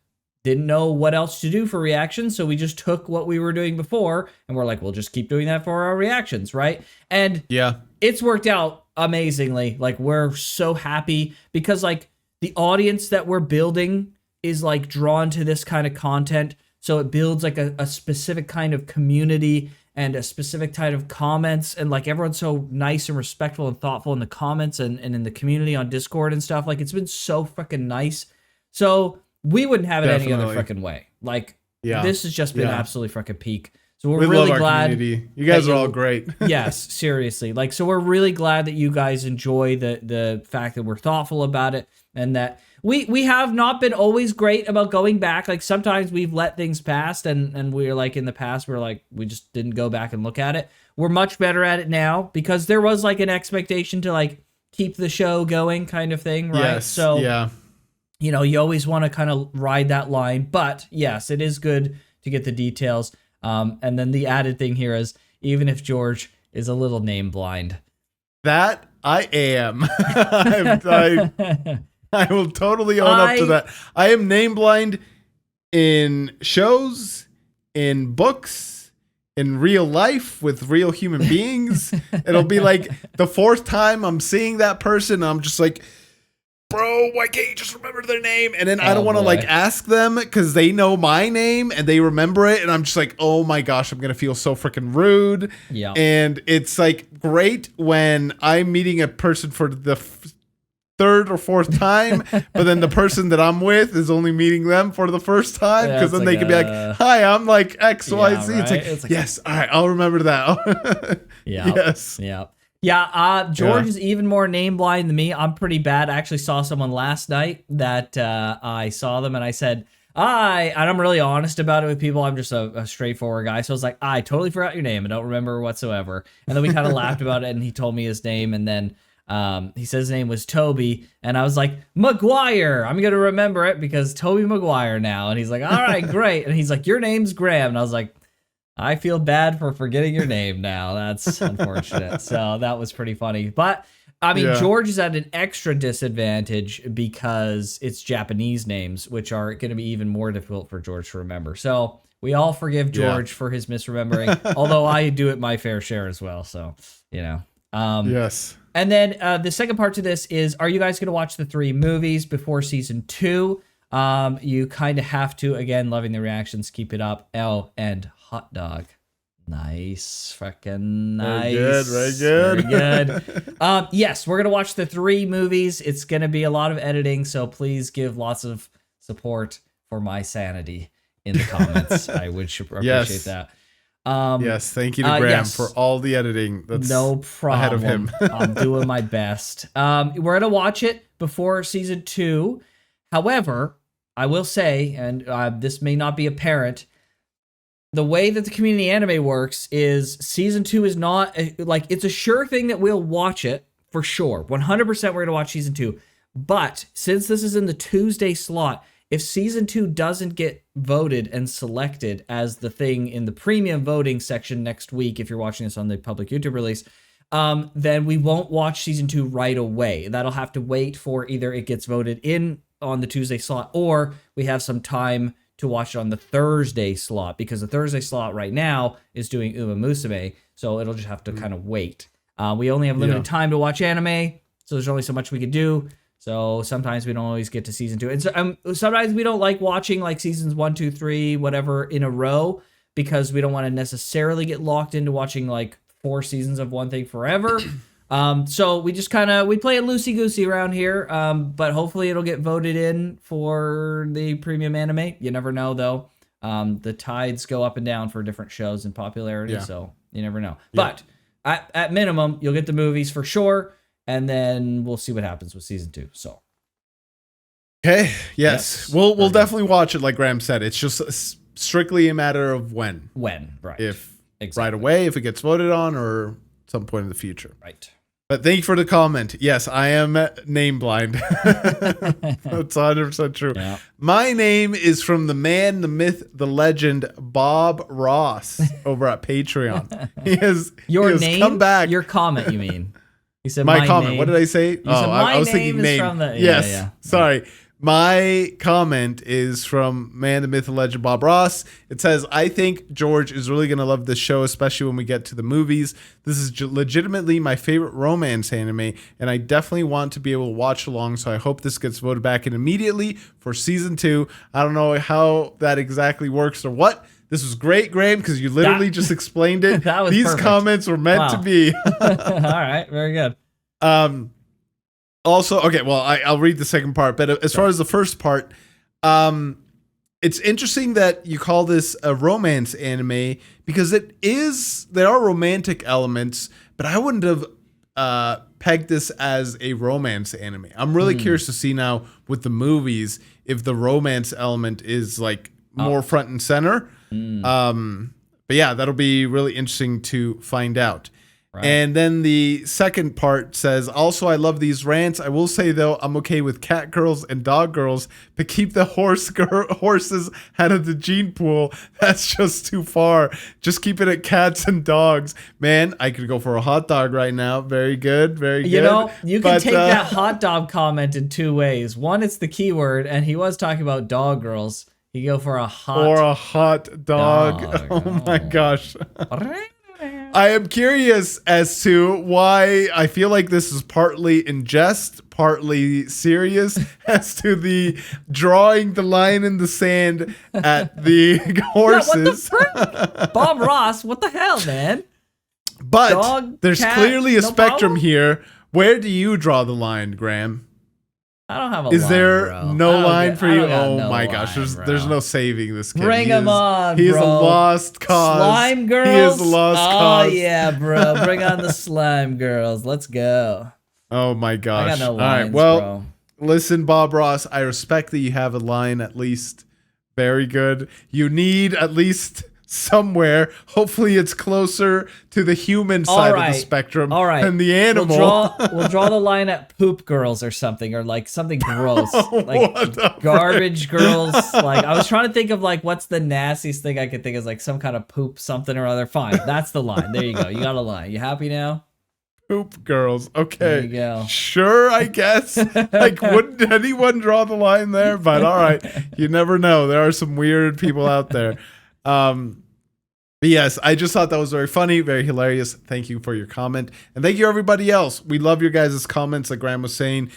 didn't know what else to do for reactions. So we just took what we were doing before and we're like, we'll just keep doing that for our reactions, right? And Yeah. it's worked out amazingly. Like, we're so happy because like the audience that we're building is like drawn to this kind of content. So it builds like a specific kind of community and a specific type of comments, and like everyone's so nice and respectful and thoughtful in the comments and in the community on Discord and stuff. Like, it's been so freaking nice. So we wouldn't have it any other freaking way. Like, this has just been absolutely freaking peak. So we're really love our glad. Community. You guys are all great. Yes, seriously. Like, so we're really glad that you guys enjoy the fact that we're thoughtful about it, and that we have not been always great about going back. Like, sometimes we've let things pass, and we're like, in the past, we're like, we just didn't go back and look at it. We're much better at it now because there was like an expectation to like keep the show going kind of thing, right? Yes. So, yeah. You know, you always want to kind of ride that line, but yes, it is good to get the details. And then the added thing here is, even if George is a little name blind. That I am. I will totally own up to that. I am name blind in shows, in books, in real life with real human beings. It'll be like the fourth time I'm seeing that person, I'm just like, bro, why can't you just remember their name? And then I don't want to like ask them because they know my name and they remember it. And I'm just like, oh my gosh, I'm going to feel so freaking rude. Yeah. And it's like great when I'm meeting a person for the third or fourth time, but then the person that I'm with is only meeting them for the first time, because then like they can be like, hi, I'm like X, Y, Z. Right? It's like, yes, all right, I'll remember that. Yeah. Yes. Yeah. Yeah, George is even more name blind than me. I'm pretty bad. I actually saw someone last night that I saw them and I said, and I'm really honest about it with people. I'm just a straightforward guy. So I was like, I totally forgot your name. I don't remember whatsoever. And then we kind of laughed about it and he told me his name. And then he said his name was Toby. And I was like, Maguire. I'm going to remember it because Toby Maguire now. And he's like, all right, great. And he's like, your name's Graham. And I was like, I feel bad for forgetting your name now. That's unfortunate. So that was pretty funny. But, I mean, George is at an extra disadvantage because it's Japanese names, which are going to be even more difficult for George to remember. So we all forgive George for his misremembering, although I do it my fair share as well. So, you know. Yes. And then the second part to this is, are you guys going to watch the 3 movies before season 2? You kind of have to. Again, loving the reactions. Keep it up. And hot dog. Nice. Fucking nice. Very good. Very good. Yes, we're going to watch the 3 movies. It's going to be a lot of editing, so please give lots of support for my sanity in the comments. I would appreciate that. Yes, thank you to Graham for all the editing. That's no problem. ahead of him. I'm doing my best. We're gonna watch it before season 2. However, I will say, and this may not be apparent, the way that the community anime works is season 2 is not it's a sure thing that we'll watch it for sure. 100% we're gonna watch season 2. But since this is in the Tuesday slot, if season 2 doesn't get voted and selected as the thing in the premium voting section next week, if you're watching this on the public YouTube release, then we won't watch season 2 right away. That'll have to wait for either it gets voted in on the Tuesday slot or we have some time to watch it on the Thursday slot, because the Thursday slot right now is doing Uma Musume, so it'll just have to kind of wait. We only have limited time to watch anime, so there's only so much we could do. So sometimes we don't always get to season 2. And so, sometimes we don't like watching like seasons 1, 2, 3, whatever in a row, because we don't want to necessarily get locked into watching like 4 seasons of one thing forever. So we just we play it loosey-goosey around here. But hopefully it'll get voted in for the premium anime. You never know though. The tides go up and down for different shows in popularity. So you never know. Yeah. But at minimum, you'll get the movies for sure. And then we'll see what happens with season 2. So, okay, yes, we'll definitely watch it. Like Graham said, it's just strictly a matter of when. When, right? If right away, if it gets voted on, or some point in the future. Right. But thank you for the comment. Yes, I am name blind. That's 100% true. Yeah. My name is from the man, the myth, the legend, Bob Ross over at Patreon. He has come back. Your comment, you mean? He said my comment. Name. What did I say? I was thinking name. From the, yes. Sorry. My comment is from man, the myth, the legend, Bob Ross. It says, I think George is really going to love this show, especially when we get to the movies. This is legitimately my favorite romance anime, and I definitely want to be able to watch along, so I hope this gets voted back in immediately for season 2. I don't know how that exactly works or what. This was great, Graham, because you literally just explained it. These perfect. Comments were meant to be. All right, very good. Also, okay, well, I'll read the second part, but as far as the first part, it's interesting that you call this a romance anime, because there are romantic elements, but I wouldn't have pegged this as a romance anime. I'm really curious to see now with the movies if the romance element is like more front and center. But yeah, that'll be really interesting to find out. Right. And then the second part says, also, I love these rants. I will say, though, I'm okay with cat girls and dog girls, but keep the horses out of the gene pool. That's just too far. Just keep it at cats and dogs. Man, I could go for a hot dog right now. Very good. Very good. You know, you can take that hot dog comment in 2 ways. One, it's the keyword, and he was talking about dog girls. You go for a hot dog. Oh my gosh. I am curious as to why I feel like this is partly in jest, partly serious, as to the drawing the line in the sand at the horses. Yeah, what the frick? Bob Ross, what the hell, man? But there's clearly a spectrum here. Where do you draw the line, Graham? I don't have a line. Is there bro. no line for you? Oh my gosh, there's no saving this kid. Bring him on, He is a lost cause. Slime girls? He is a lost cause. Oh yeah, bro. Bring on the slime girls. Let's go. Oh my gosh. I got no lines, all right, well, bro. Listen, Bob Ross, I respect that you have a line at least. Very good. You need at least somewhere. Hopefully it's closer to the human side of the spectrum than the animal. We'll draw the line at poop girls or something, or like something gross. Like garbage girls. Like I was trying to think of like what's the nastiest thing I could think is like some kind of poop something or other. Fine. That's the line. There you go. You got a line. You happy now? Poop girls. Okay. There you go. Sure, I guess. Like, wouldn't anyone draw the line there? But all right. You never know. There are some weird people out there. But yes, I just thought that was very funny, very hilarious. Thank you for your comment. And thank you everybody else. We love your guys' comments, like Graham was saying.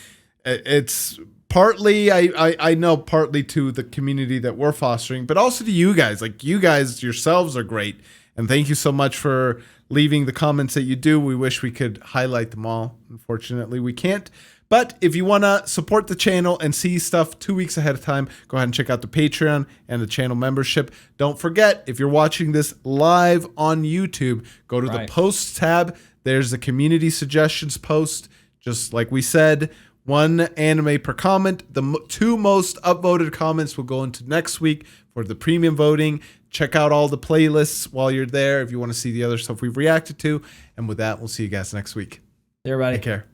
It's partly, I know, partly to the community that we're fostering, but also to you guys. Like, you guys yourselves are great. And thank you so much for leaving the comments that you do. We wish we could highlight them all. Unfortunately, we can't. But if you want to support the channel and see stuff 2 weeks ahead of time, go ahead and check out the Patreon and the channel membership. Don't forget, if you're watching this live on YouTube, go to the posts tab. There's the community suggestions post. Just like we said, 1 anime per comment. The 2 most upvoted comments will go into next week for the premium voting. Check out all the playlists while you're there if you want to see the other stuff we've reacted to. And with that, we'll see you guys next week. See everybody. Take care.